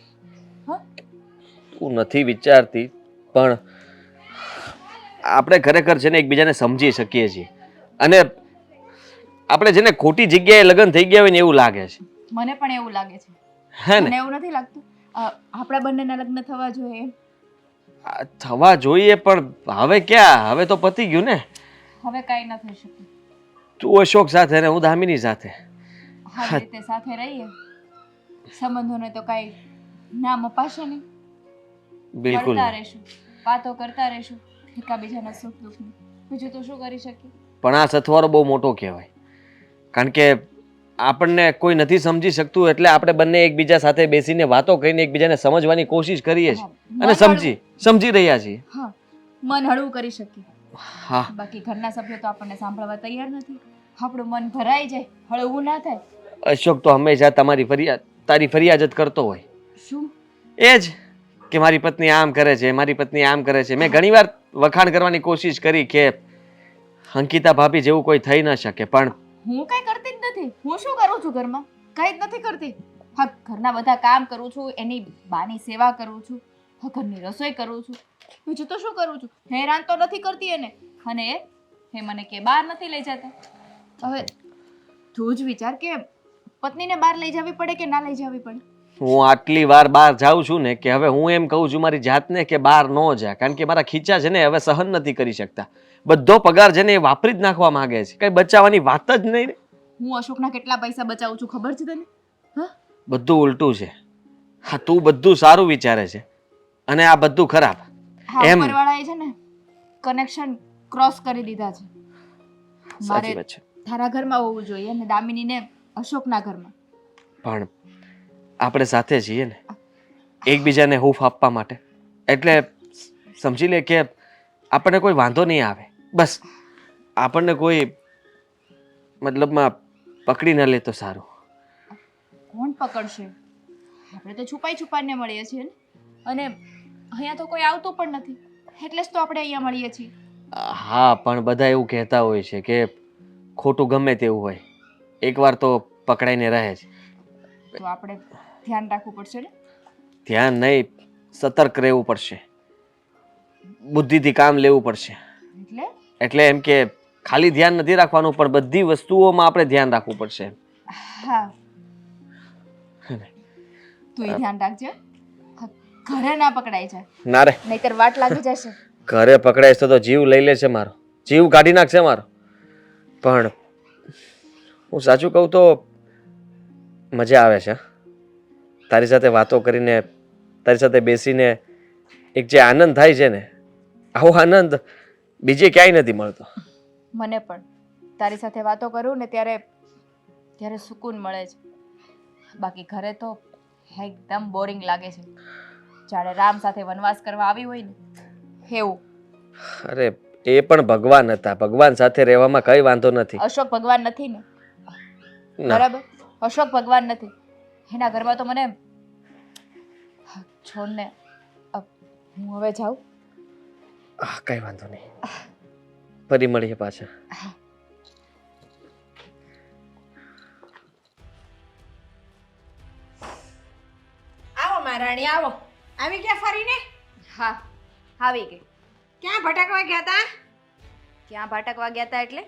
હા તું નથી વિચારતી, પણ આપણે ખરેખર છે ને એકબીજાને સમજી શકીએ છીએ, અને આપણે જેને ખોટી જગ્યાએ લગ્ન થઈ ગયા હોય ને એવું લાગે છે. મને પણ એવું લાગે છે. હે ને? મને એવું નથી લાગતું આપણા બંનેના લગ્ન થવા જોઈએ એમ. થવા જોઈએ, પણ હવે ક્યાં, હવે તો પતી ગયું ને. હવે કાંઈ ન થઈ શકે. તું અશોક સાથે ને હું દામિની સાથે. આવી રીતે સાથે રહીએ, સંબંધોને તો કાંઈ નામ અપાશે નહીં. બિલકુલ. મળતા રહેશું, વાતો કરતા રહેશું, એકાબીજાના સુખ દુઃખની. બીજું તો શું કરી શકીએ? પણ આ સથવારો બહુ મોટો કહેવાય, કારણ કે આપણને કોઈ નથી સમજી શકતું, એટલે આપણે બંને એકબીજા સાથે બેસીને વાતો કરીને એકબીજાને સમજવાની કોશિશ કરીએ છીએ, અને સમજી રહ્યા છીએ. હા, મન હળવું કરી શકીએ. હા, બાકી ઘરના સભ્યો તો આપણને સાંભળવા તૈયાર નથી. આપણું મન ભરાઈ જાય, હળવું ના થાય. અશોક તો હંમેશા તારી ફરિયાદ જ કરતો હોય. શું? એ જ કે મારી પત્ની આમ કરે છે, મારી પત્ની આમ કરે છે. મેં ઘણીવાર વખાણ કરવાની કોશિશ કરી કે અંકિતા ભાભી જેવું કોઈ થઈ ન શકે, પણ હું કઈ કરતી જ નથી. હું શું કરું છું ઘરમાં? કઈ જ નથી કરતી. હા, ઘરના બધા કામ કરું છું, એની બાની સેવા કરું છું, હા, ઘરની રસોઈ કરું છું, બીજું તો શું કરું છું? હેરાન તો નથી કરતી એને. અને એ મને કે બહાર નથી લઈ જતા. હવે તું જ વિચાર કે પત્નીને બહાર લઈ જવી પડે કે ના લઈ જવી પડે. હું આટલી વાર બહાર જાઉં છું ને કે હવે હું એમ કહું છું મારી જાતને કે બહાર ન જાય, કારણ કે મારા ખીચા છે ને હવે સહન નથી કરી શકતા. બધો પગાર છે ને એ વાપરી જ નાખવા માંગે છે, કઈ બચાવવાની વાત જ નહીં રે. હું અશોકના કેટલા પૈસા બચાવું છું ખબર છે તને? હા, બધું ઉલટું છે. હા, તું બધું સારું વિચારે છે અને આ બધું ખરાબ. હા, એમ ઉપરવાળાએ છે ને કનેક્શન ક્રોસ કરી દીધા છે. સાચી વાત છે. તારા ઘરમાં હોવું જોઈએ અને દામિનીને અશોકના ઘરમાં. પણ આપણે સાથે છીએ ને એકબીજાને હૂફ આપવા માટે, એટલે સમજી લે કે આપણને કોઈ વાંધો નહીં આવે. બસ આપણને કોઈ મતલબમાં પકડી ન લે તો સારું. કોણ પકડશે? આપણે તો છુપાઈ છુપાઈને મળીએ છીએ ને, અને અહીંયા તો કોઈ આવતું પણ નથી, એટલે જ તો આપણે અહીંયા મળીએ છીએ. હા, પણ બધા એવું કહેતા હોય છે કે ખોટું ગમે તેવું હોય એકવાર તો પકડાઈને રહે છે. તો આપણે ધ્યાન રાખવું પડશે ને. ધ્યાન નહીં, સતર્ક રહેવું પડશે, બુદ્ધિથી કામ લેવું પડશે. એટલે એમ કે ખાલી ધ્યાન નથી રાખવાનું, પણ બધી વસ્તુઓમાં આપણે ધ્યાન રાખવું પડશે. હા, તું ધ્યાન રાખજે, ઘરે ના પકડાઈ જાય. ના રે, નહીતર વાટ લાગી જશે. ઘરે પકડાઈશ તો જીવ લઈ લેશે મારો, જીવ કાઢી નાખશે મારો. પણ હું સાચું કહું તો મજા આવે છે તારી સાથે વાતો કરીને, તારી સાથે બેસીને એક જે આનંદ થાય છે ને, આવો આનંદ બીજે ક્યાંય નથી મળતો. મને પણ તારી સાથે વાતો કરું ને ત્યારે સુકૂન મળે છે. બાકી ઘરે તો એકદમ બોરિંગ લાગે છે, જાણે રામ સાથે વનવાસ કરવા આવી હોય ને એવું. અરે એ પણ ભગવાન હતા, ભગવાન સાથે રહેવામાં કઈ વાંધો નથી. અશોક ભગવાન નથી ને, ના, બરાબર? અશોક ભગવાન નથી, એના ઘરમાં તો મને છોડ ને. હું હવે જાઉં. કઈ વાંધો નહીં, ફરી મળીએ પાછા. આવો મહારાણી આવો. આવી ગયા ફરીને? હા, આવી ગઈ. ક્યાં ભટકવા ગયા તા? ક્યાં ભટકવા ગયા હતા એટલે?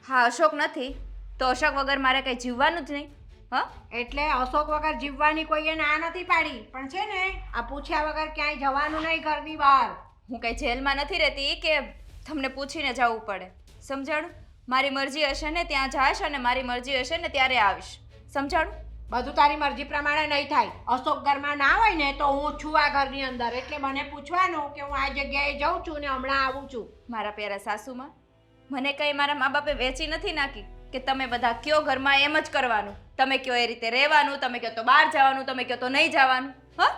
હા, અશોક નથી તો અશોક વગર મારે કઈ જીવવાનું જ નહીં. હા, એટલે અશોક વગર જીવવાની કોઈએ ના નથી પાડી, પણ છે ને આ પૂછ્યા વગર ક્યાંય જવાનું નહીં ઘરની બહાર. હું કઈ જેલમાં નથી રહેતી કે તમને પૂછીને જવું પડે. સમજાણું? મારી મરજી હશે ને ત્યાં જાશ અને મારી મરજી હશે ને ત્યારે આવીશ. સમજાણું? બધું તારી મરજી પ્રમાણે નહીં થાય. અશોક ઘરમાં ના હોય ને તો હું છું આ ઘરની અંદર, એટલે મને પૂછવાનું કે હું આ જગ્યાએ જઉં છું ને હમણાં આવું છું. મારા પ્યારા સાસુમાં, મને કઈ મારા મા બાપે વેચી નથી નાખી કે તમે બધા કયો ઘરમાં એમ જ કરવાનું, તમે કયો એ રીતે રહેવાનું, તમે કયો તો બહાર જવાનું, તમે કયો તો નહીં જવાનું. હા,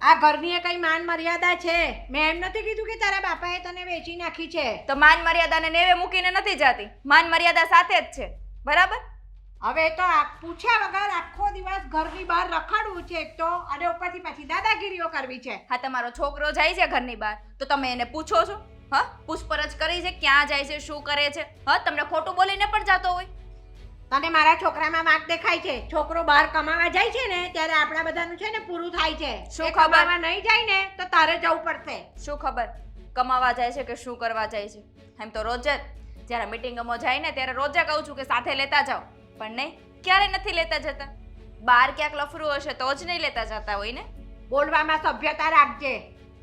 આ ઘરની એ કઈ માન મર્યાદા છે? મેં એમ નથી કીધું કે તારા બાપાએ તને વેચી નાખી છે. તો માન મર્યાદાને નેવે મૂકીને નથી જાતી, માન મર્યાદા સાથે જ છે. બરાબર? હવે તો આ પૂછ્યા વગર આખો દિવસ ઘરની બહાર રખડવું છે એક તો, અને ઉપરથી પાછી દાદાગીરીઓ કરવી છે. હા, તમારો છોકરો જાય છે ઘરની બહાર તો તમે એને પૂછો છો? હા, પૂછપરછ કરી છે ક્યાં જાય છે, શું કરે છે? હા, તમને ખોટું બોલીને પણ જાતો હોય. તને મારા છોકરામાં વાંક દેખાય છે? છોકરો બહાર કમાવા જાય છે ને ત્યારે આપણા બધાનું છે ને પૂરું થાય છે. શું એ ખબર? કમાવા નહીં જાય ને તો તારે જવું પડશે. શું ખબર કમાવા જાય છે કે શું કરવા જાય છે? એમ તો રોજ જ જ્યારે મીટિંગમાં જાય ને ત્યારે રોજ કહું છું કે સાથે લેતા જાઓ, પણ નહીં, ક્યારે નથી લેતા જતા. બહાર ક્યાંક લફરું હશે તો જ નહીં લેતા જતા હોય ને. બોલવામાં સભ્યતા રાખજે.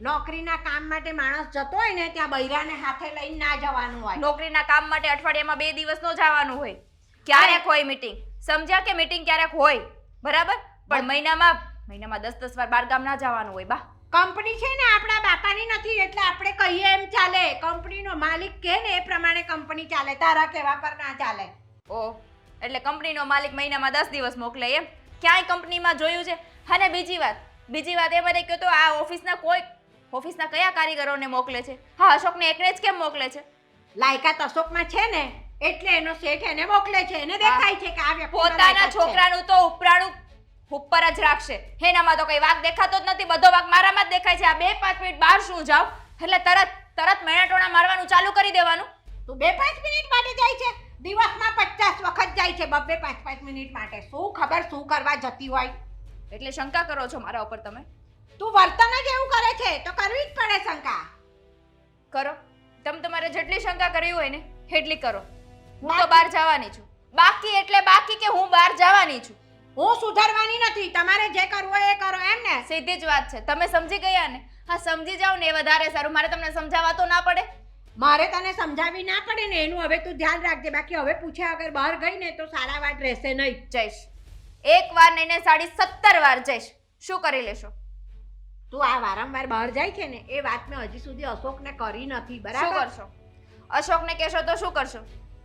નોકરીના કામ માટે માણસ જતો હોય ને ત્યાં બૈરાને હાથે લઈને ના જવાનું હોય. નોકરીના કામ માટે અઠવાડિયામાં 2 દિવસ નો જવાનું હોય, ક્યારેક હોય મીટિંગ. સમજ્યા કે મીટિંગ ક્યારેક હોય, બરાબર? પણ મહિનામાં 10-10 વાર બહાર ગામ ના જવાનું હોય. બા, કંપની છે ને આપણા બાપાની નથી, એટલે આપણે કહીએ એમ ચાલે. કંપનીનો માલિક કહે ને એ પ્રમાણે કંપની ચાલે, તારા કહેવા પર ના ચાલે. ઓ, એટલે કંપનીનો માલિક મહિનામાં 10 દિવસ મોકલે એમ? ક્યાંય કંપનીમાં જોયું છે? અને બીજી વાત એ મને કહો તો આ ઓફિસના કયા કારીગરોને મોકલે છે? હા, અશોકને એકને જ કેમ મોકલે છે? લાયકાત અશોકમાં છે ને એટલે એનો શેઠ એને મોકલે છે. એને દેખાય છે કે આ વ્યક્તિ પોતાના છોકરાનું તો ઉપરાણું ઉપર જ રાખશે, એનામાં તો કઈ વાક દેખાતો જ નથી. બધો વાક મારામાં જ દેખાય છે. આ 2-5 મિનિટ બહાર શું જાવ એટલે તરત મેણાટોણા મારવાનું ચાલુ કરી દેવાનું. તું 2-5 મિનિટ માટે જાય છે? દિવસમાં 50 વખત જાય છે. 2-5 મિનિટ માટે શું ખબર શું કરવા જતી હોય? એટલે શંકા કરો છો મારા ઉપર તમે? તું વર્તન જ એવું કરે છે તો કરવી જ પડે શંકા. કરો, તમે તમારે જેટલી શંકા કરવી હોય ને એટલી કરો. હું તો બહાર જવાની છું. બાકી એટલે બાકી કે હું બહાર જવાની છું. હું સુધારવાની નથી. તમારે જે કરવું હોય એ કરો, એમ ને? સીધી જ વાત છે. તમે સમજી ગયા ને? હા, સમજી જાવ ને એ વધારે સારું. મારે તમને સમજાવવા તો ના પડે. મારે તને સમજાવી ના પડે ને, એનું હવે તું ધ્યાન રાખજે. બાકી હવે પૂછ્યા વગર બહાર ગઈ ને તો સારા વાત રહેશે નહીં. જઈશ, એક વાર નહીં ને 17 વાર જઈશ. શું કરી લેશો? તું આ વારંવાર બહાર જાય છે ને એ વાત મેં હજી સુધી અશોકને કરી નથી, શું બરાબર? કરશો? અશોકને કહેશો તો શું કરશો?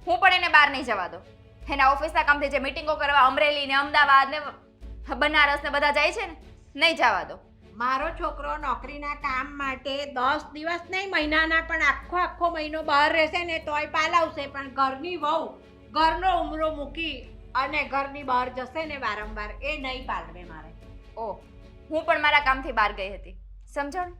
હું પણ એને બહાર નહીં જવા દો. એના ઓફિસના કામથી જે મીટિંગો કરવા અમરેલી ને અમદાવાદ ને બનારસ ને બધા જાય છે ને, નહીં જવા દો. મારો છોકરો નોકરીના કામ માટે 10 દિવસ નહીં, મહિનાના પણ આખો મહિનો બહાર રહેશે ને તોય પાલાવશે. પણ ઘરની વહુ ઘરનો ઉમરો મૂકી અને ઘરની બહાર જશે ને વારંવાર, એ નહીં પાલવે મારે. ઓ, હું પણ મારા કામથી બહાર ગઈ હતી. સમજણ?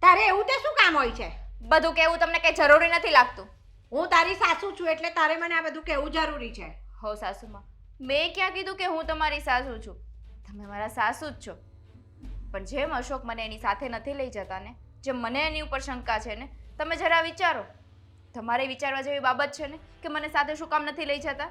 તારે એવું તે શું કામ હોય છે? બધું કેવું તમને કઈ જરૂરી નથી લાગતું? હું તારી સાસુ છું એટલે તારે મને આ બધું કહેવું જરૂરી છે. હો સાસુમાં, મેં ક્યાં કીધું કે હું તમારી સાસુ છું? તમે મારા સાસુ જ છો. પણ જેમ અશોક મને એની સાથે નથી લઈ જતા ને, જેમ મને એની ઉપર શંકા છે ને, તમે જરા વિચારો. તમારે વિચારવા જેવી બાબત છે ને કે મને સાથે શું કામ નથી લઈ જતા?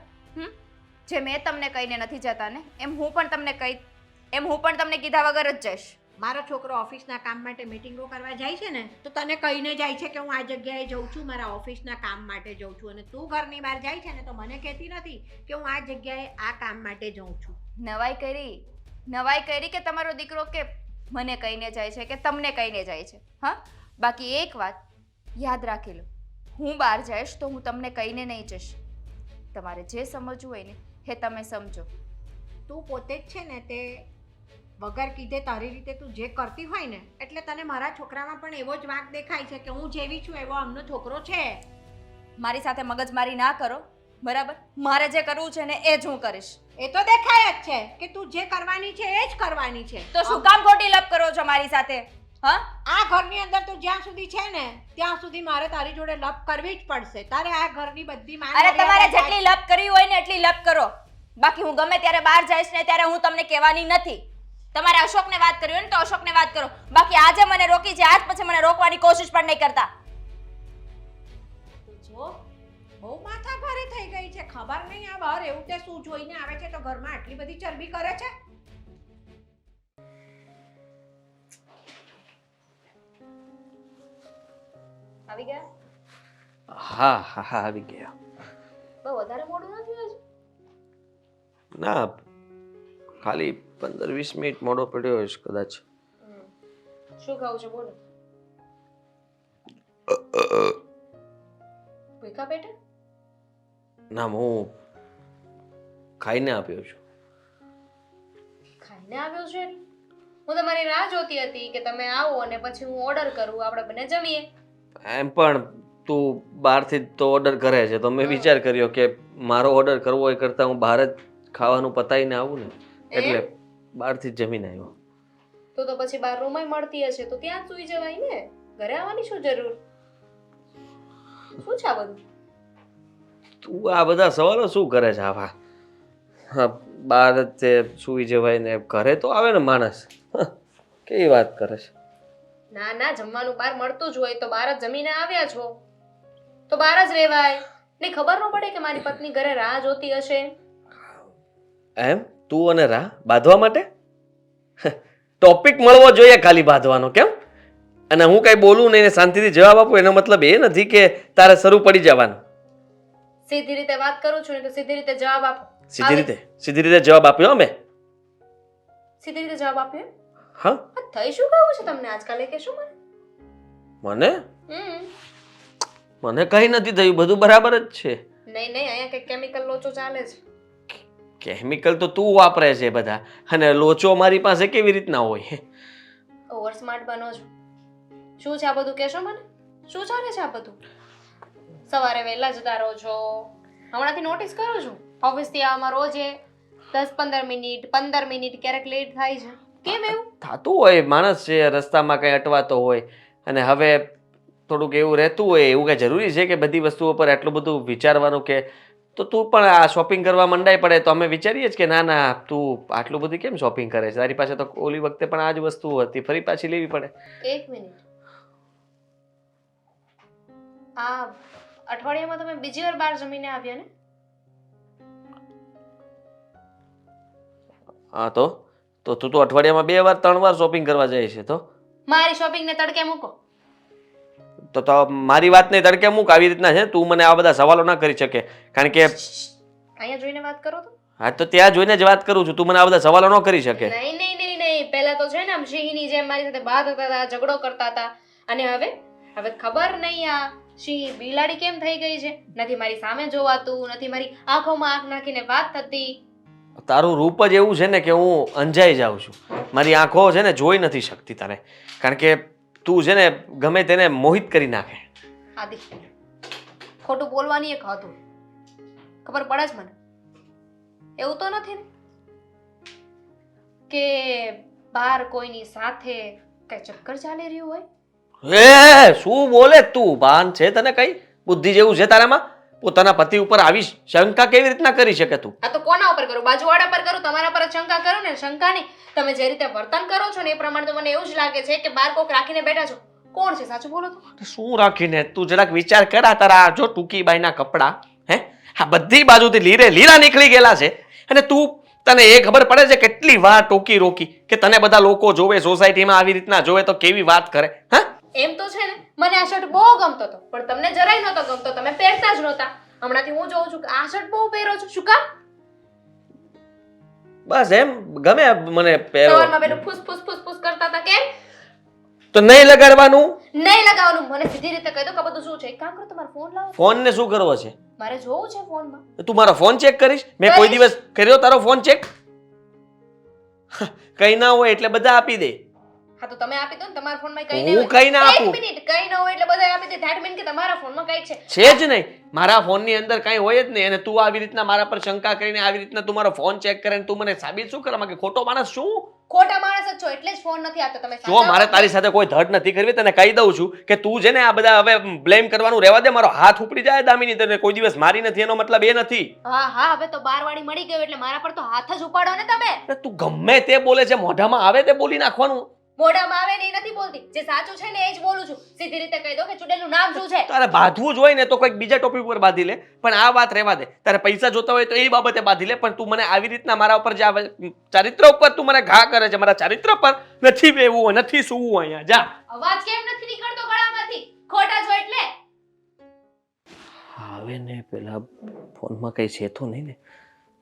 જે મેં તમને કહીને નથી જતા ને એમ હું પણ તમને કીધા વગર જ જઈશ. મારો છોકરો ઓફિસના કામ માટે મીટિંગો કરવા જાય છે ને તો તને કહીને જાય છે કે હું આ જગ્યાએ જઉં છું, મારા ઓફિસના કામ માટે જઉં છું. અને તું ઘરની બહાર જાય છે ને તો મને કહેતી નથી કે હું આ જગ્યાએ આ કામ માટે જઉં છું. નવાઈ કરી કે તમારો દીકરો કે મને કહીને જાય છે કે તમને કહીને જાય છે? હા, બાકી એક વાત યાદ રાખી લો, હું બહાર જઈશ તો હું તમને કહીને નહીં જઈશ. તમારે જે સમજવું હોય ને એ તમે સમજો. તું પોતે જ છે ને તે વગર કીધે તારી રીતે તું જે કરતી હોય ને એટલે તને મારા છોકરામાં પણ એવો જ વાંક દેખાય છે કે હું જેવી છું એવો આમનો છોકરો છે. મારી સાથે મગજમારી ના કરો, બરાબર? મારે જે કરવું છે ને એ જ હું કરીશ. એ તો દેખાય જ છે કે તું જે કરવાની છે એ જ કરવાની છે. તો શું કામ ખોટી લપ કરો છો મારી સાથે? હા, આ ઘરની અંદર તું જ્યાં સુધી છે ને ત્યાં સુધી મારે તારી જોડે લપ કરવી જ પડશે. તારે આ ઘરની બધી માન અરે તમારે મર્યાદા જેટલી લપ કરવી હોય ને એટલી લપ કરો. બાકી હું ગમે ત્યારે બહાર જઈશ ને ત્યારે હું તમને કહેવાની નથી. તમારે અશોકને વાત કરવી હોય ને તો અશોકને વાત કરો. બાકી આજે મને રોકી છે, આજ પછી મને રોકવાની કોશિશ પણ નહીં કરતા. જો બહુ માથા ભારે થઈ ગઈ છે. ખબર નહીં આ બહાર એવું તે શું જોઈને આવે છે તો ઘરમાં આટલી બધી ચરબી કરે છે. આવી ગયા? હા હા હા આવી ગયા. બહુ વધારે મોડું નથી હજુ? ના, ખાલી 15-20 મિનિટ મોડો પડ્યો હશે કદાચ. શું ખાવું છે બોલો? ભૂખ્યા પેટે? ના, હું ખાઈને આવ્યો છું. ખાઈને આવ્યો છે એટલે? હું તમારી રાહ જોતી હતી કે તમે આવો અને પછી હું ઓર્ડર કરું, આપણે બંને જમીએ. એમ પણ તું બહારથી જ તો ઓર્ડર કરે છે તો મેં વિચાર કર્યો કે મારો ઓર્ડર કરવો એ કરતાં હું બહાર જ ખાવાનું પતાવીને આવું ને, એટલે બહારથી જ જમીને આવ્યો. તો પછી બાર રૂમમાં મળતી હશે તો ત્યાં જ સુઈ જવાય ને, ઘરે આવવાની શું જરૂર? શું છે આ બધું? તું આ બધા સવાલો શું કરે છે આવા? હા, બહાર જ તે સુઈ જવાય ને ઘરે તો આવે ને માણસ. કેવી વાત કરે છે? ના ના, જમવાનું બહાર મળતું જ હોય તો બહાર જ જમીને આવ્યા છો તો બહાર જ રહેવાય. ને ખબર ન પડે કે મારી પત્ની ઘરે રાહ જોતી હશે? એમ તું અને રાહ બાંધવા માટે? ટોપિક મળવો જોઈએ ખાલી બાંધવાનો, કેમ? અને હું કઈ બોલું નહીં ને શાંતિથી જવાબ આપું એનો મતલબ એ નથી કે તારે શરૂ પડી જવાનું. સીધી રીતે વાત કરું છું ને તો સીધી રીતે જવાબ આપો. સીધી રીતે જવાબ આપ્યો અમે. સીધી રીતે જવાબ આપ્યો? હા. આ થઈ શું ગયું છે તમને આજકાલ? એ કહેશો મને? મને હમ. મને કઈ નથી થયું, બધું બરાબર જ છે. નહીં નહીં, અહીંયા કઈ કેમિકલ લોચો ચાલે છે. કેમિકલ તો તું વાપરે છે બધા, અને લોચો મારી પાસે કેવી રીતના હોય? ઓવર સ્માર્ટ બનો છો. શું છે આ બધું? કહેશો મને શું ચાલે છે આ બધું? સવારે વહેલા જતા રહો છો, હમણાંથી નોટિસ કરું છું. ઓફિસથી આવવામાં રોજે 10-15 મિનિટ 15 મિનિટ ક્યારેક લેટ થાય છે. કેમ એવું? થતું હોય, માણસ છે, રસ્તામાં કઈ અટવાતો હોય અને હવે થોડુંક એવું રહેતું હોય. એવું કઈ જરૂરી છે કે બધી વસ્તુઓ પર આટલું બધું વિચારવાનું? કે તો તું પણ આ શોપિંગ કરવા મંડાઈ પડે તો અમે વિચારીએ જ કે ના ના તું આટલું બધું કેમ શોપિંગ કરે છે? તારી પાસે તો ઓલી વખતે પણ આ જ વસ્તુ હતી, ફરી પાછી લેવી પડે. એક મિનિટ, આ અઠવાડિયામાં તમે બીજી વાર બહાર જમીને આવ્યા ને? હા તો તું તો અઠવાડિયામાં 2 વાર 3 વાર શોપિંગ કરવા જાય છે. તો મારી શોપિંગ ને તડકે મૂકો. તો મારી વાત નહીં તડકે મૂક. આવી રીતના છે તું મને આ બધા સવાલો ના કરી શકે, કારણ કે અહીંયા જોઈને વાત કરો તો. હા તો ત્યાં જોઈને જ વાત કરું છું, તું મને આ બધા સવાલો ન કરી શકે. નહીં નહીં નહીં નહીં, પહેલા તો છે ને આમ સિંહની જેમ મારી સાથે બાત હતા, ઝઘડો કરતા હતા, અને હવે ખબર નહીં આ સિંહ બિલાડી કેમ થઈ ગઈ છે. નથી મારી સામે જોવાતું, નથી મારી આંખોમાં આંખ નાખીને વાત થતી. તારું રૂપ જ એવું છે ને કે હું અંજાઈ જાઉં છું. મારી આંખો છે ને જોઈ નથી શકતી તારે, કારણ કે તું છે ને ગમે તેને મોહિત કરી નાખે. આદિ ખોટું બોલવાની એક હતું, ખબર પડે છે મને. એવું તો નથી ને કે બહાર કોઈની સાથે કઈ ચક્કર ચાલી રહ્યું હોય? એ શું બોલે તું? ભાન છે તને? કઈ બુદ્ધિ જેવું છે તારામાં? પોતાના પતિ ઉપર આવી શંકા કેવી રીતના કરી શકે તું? આ તો કોના ઉપર કરું? બાજુવાળા પર કરું? તમારા પર જ શંકા કરું ને? શંકા નહીં, તમે જે રીતે વર્તન કરો છો ને એ પ્રમાણે તો મને એવું જ લાગે છે કે બહાર કોક રાખીને બેઠા છો. કોણ છે? સાચું બોલો તો. શું રાખીને? તું જરાક વિચાર કર. આ તારા જો ટૂંકી બાઈના કપડા, હે, આ બધી બાજુથી લીલા નીકળી ગયેલા છે, અને તને એ ખબર પડે છે કેટલી વાર ટોકી રોકી કે તને બધા લોકો જોવે, સોસાયટીમાં આવી રીતના જોવે તો કેવી વાત કરે? હા, એમ તો છે ને, મને આ શર્ટ બહુ ગમતો હતો, પણ તમને જરાય નહોતો ગમતો, તમે પહેરતા જ નહોતા. હમણાંથી હું જોઉં છું કે આ શર્ટ બહુ પહેરો છો. શું કામ? બસ એમ ગમે મને પહેરો. સવારમાં પેલું ફૂસ ફૂસ ફૂસ ફૂસ કરતા હતા કેમ? તો નહીં લગાડવાનું. નહીં લગાવવાનું. મને સીધી રીતે કહી દો કે આ બધું શું છે. એક કામ કરો, તમારો ફોન લાવો. ફોન ને શું કરવો છે? મારે જોવું છે ફોનમાં. તું મારો ફોન ચેક કરીશ? મેં કોઈ દિવસ કર્યો તારો ફોન ચેક? કઈ ના હોય એટલે બધા આપી દે. હા તો તમે આપી દો ને. તમારા ફોનમાં કઈ નહીં હું કઈ ના એક આપું. મિનિટ, કઈ ન હોય એટલે બધા આપી દે. ધેટ મીન કે તમારા ફોનમાં કઈ છે. છે જ નહીં. મારા ફોનની અંદર કઈ હોય જ નહીં. અને તું આવી રીતના મારા પર શંકા કરીને આવી રીતના તું મારો ફોન ચેક કરે ને તું મને સાબિત શું કરવા માંગે? ખોટો માણસ શું? ખોટા માણસ જ છો એટલે જ ફોન નથી આપતો તમે. જો મારે તારી સાથે કોઈ ધડ નથી કરવી, તને કહી દઉં છું કે તું છે ને આ બધા હવે બ્લેમ કરવાનું રહેવા દે. મારો હાથ ઉપડી જાય દામિની, તને કોઈ દિવસ મારી નથી એનો મતલબ એ નથી. હા હા, હવે તો બારવાડી મળી ગયો એટલે મારા પર તો હાથ જ ઉપાડો ને તમે. અરે તું ગમે તે બોલે છે, મોઢામાં આવે તે બોલી નાખવાનું. મોઢામાં આવે ને એ નથી બોલતી. જે સાચું છે ને એ જ બોલું છું. સીધી રીતે કહી દો કે ચૂડેલનું નામ શું છે. તારે બાંધવું જ હોય ને તો કોઈક બીજા ટોપિક ઉપર બાંધી લે, પણ આ વાત રહેવા દે. તારે પૈસા જોતા હોય તો એ બાબતે બાંધી લે, પણ તું મને આવી રીતના મારા ઉપર જે ચારિત્ર ઉપર તું મને ઘા કરે છે, મારા ચારિત્ર પર નથી બેવું હોય, નથી સૂવું હોય. અહીંયા જા. અવાજ કેમ નથી નીકળતો ગળામાંથી? ખોટા છો એટલે. હવે ને પેલા ફોનમાં કઈ છે તો નહીં ને,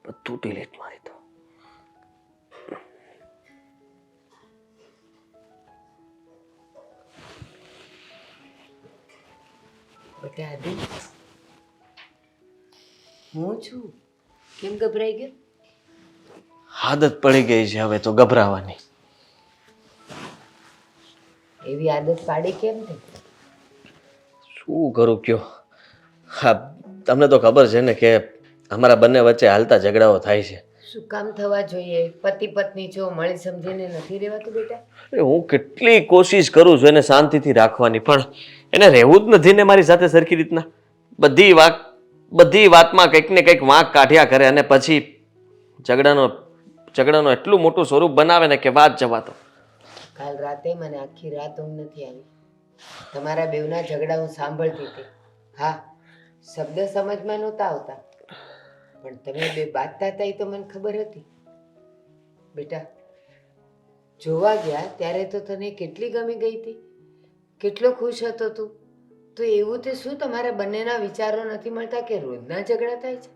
બધું ડિલીટ મારી દો. બેટા આદિ, હું છું. કેમ ગભરાઈ ગયો? આદત પડી ગઈ છે હવે તો ગભરાવાની. એવી આદત પાડી કેમ થઈ? શું કરું કયો? હા, તમને તો ખબર છે ને કે અમારા બંને વચ્ચે હાલતા ઝઘડાઓ થાય છે. શું કામ થવા જોઈએ? પતિ પત્ની છો, મળી સમજીને નથી રહેવાતું બેટા? અરે હું કેટલી કોશિશ કરું છું એને શાંતિથી રાખવાની, પણ એને રહેવું જ નથી ને મારી સાથે સરખી રીતના. બધી વાતમાં કંઈક ને કંઈક વાંક કાઢ્યા કરે અને પછી ઝઘડાનો એટલું મોટું સ્વરૂપ બનાવે ને કે વાત જવા દો. કાલ રાતે મને આખી રાત ઊંઘ નથી આવી. તમારા બેવના ઝઘડા હું સાંભળતી હતી. હા, શબ્દ સમજમાં નહોતા આવતા, પણ તમે બે બાતતા હતા એ તો મને ખબર હતી. બેટા, જોવા ગયા ત્યારે તો તને કેટલી ગમી ગઈ હતી, કેટલો ખુશ હતો તું. તો એવું તે શું તમારા બંનેના વિચારો નથી મળતા કે રોજના ઝઘડા થાય છે?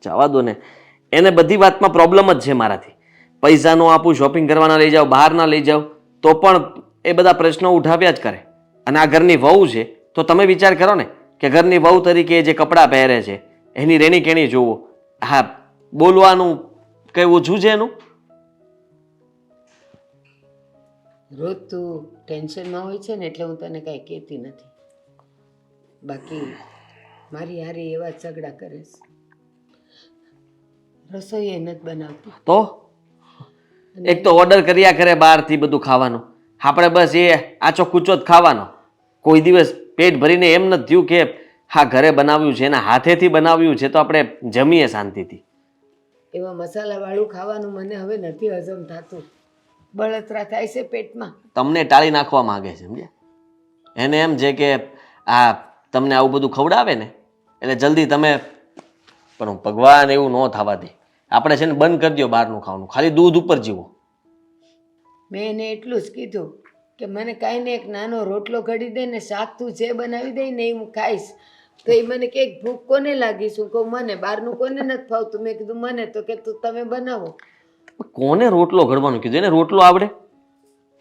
જવા દો ને, એને બધી વાતમાં પ્રોબ્લેમ જ છે મારાથી. પૈસા નો આપું, શોપિંગ કરવાના લઈ જાઓ, બહાર ના લઈ જાઓ, તો પણ એ બધા પ્રશ્નો ઉઠાવ્યા જ કરે. અને આ ઘરની વહુ છે તો તમે વિચાર કરો ને કે ઘરની વહુ તરીકે જે કપડાં પહેરે છે એની રેણી કેણી જોવો. હા, બોલવાનું કઈ ઓછું છે એનું? રોજ તું ટેન્શનમાં હોય છે ને એટલે હું તને કાંઈ કહેતી નથી. બાકી મારી હારે એવા ઝઘડા કરે છે. રસોઈ એ નથી બનાવતી. તો એક તો ઓર્ડર કર્યા કરે બહારથી બધું ખાવાનું, આપણે બસ એ આચો કૂચો જ ખાવાનો. કોઈ દિવસ પેટ ભરીને એમ નથી થયું કે હા ઘરે બનાવ્યું છે, એના હાથેથી બનાવ્યું છે તો આપણે જમીએ શાંતિથી. એવા મસાલાવાળું ખાવાનું મને હવે નથી હજમ થતું. બળતરા થાય છે પેટમાં. તમને ટાળી નાખવા માંગે છે, સમજ્યા? એને એમ છે કે આ તમને આવું બધું ખવડાવે ને એટલે જલ્દી તમે, પણ ભગવાન એવું ન થવા દે. આપણે છે ને બંધ કરી દો બહારનું ખાવાનું, ખાલી દૂધ ઉપર જીવો. મેં એને એટલું જ કીધું કે મને કાંઈ ને એક નાનો રોટલો ઘડી દે ને શાક તું જે બનાવી દે ને એ હું ખાઈશ. તો એ મને કે ભૂખ કોને લાગી? શું કહું મને બહારનું કોને નથી ફાવતું? મેં કીધું મને. તો કે તું તમે બનાવો. કોને રોટલો ઘડવાનું કીધું? એને રોટલો આવડે?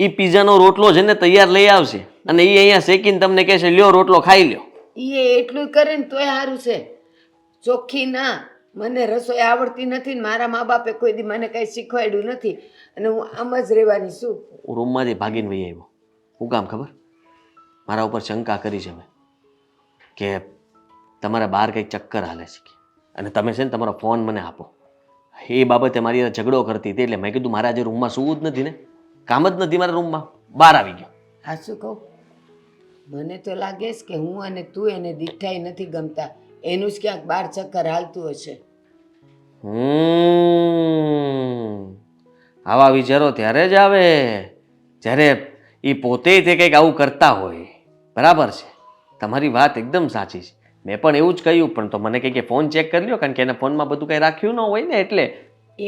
એ પીઝાનો રોટલો છે ને તૈયાર લઈ આવશે અને એ અહીંયા શેકીને તમને કહેશે લ્યો રોટલો ખાઈ લ્યો. એ એટલું કરે ને તોય સારું છે. ચોખ્ખી ના, મને રસોઈ આવડતી નથી ને મારા મા બાપે કોઈ દી મને કાંઈ શીખવાડ્યું નથી અને હું આમ જ રહેવાની છું. હું રૂમમાંથી ભાગીને વહી આવ્યો. હું કામ ખબર? મારા ઉપર શંકા કરી છે મેં કે તમારા બહાર કંઈક ચક્કર હાલે છે અને તમે છે ને તમારો ફોન મને આપો. એ બાબતે મારી ઝઘડો કરતી હતી એટલે મેં કીધું મારા જે રૂમમાં સૂવું જ નથી ને, કામ જ નથી મારા રૂમમાં, બહાર આવી ગયો. હા, શું કહું? મને તો લાગે છે કે હું અને તું એને દીઠાઈ નથી ગમતા. એનું જ ક્યાંક બાર ચક્કર હાલતું હશે. આવા વિચારો ત્યારે જ આવે જ્યારે એ પોતે તે કંઈક આવું કરતા હોય. બરાબર છે, તમારી વાત એકદમ સાચી છે. મેં પણ એવું જ કહ્યું, પણ તો મને કહે કે ફોન ચેક કરી લ્યો, કારણ કે એના ફોનમાં બધું કંઈ રાખ્યું ન હોય ને એટલે.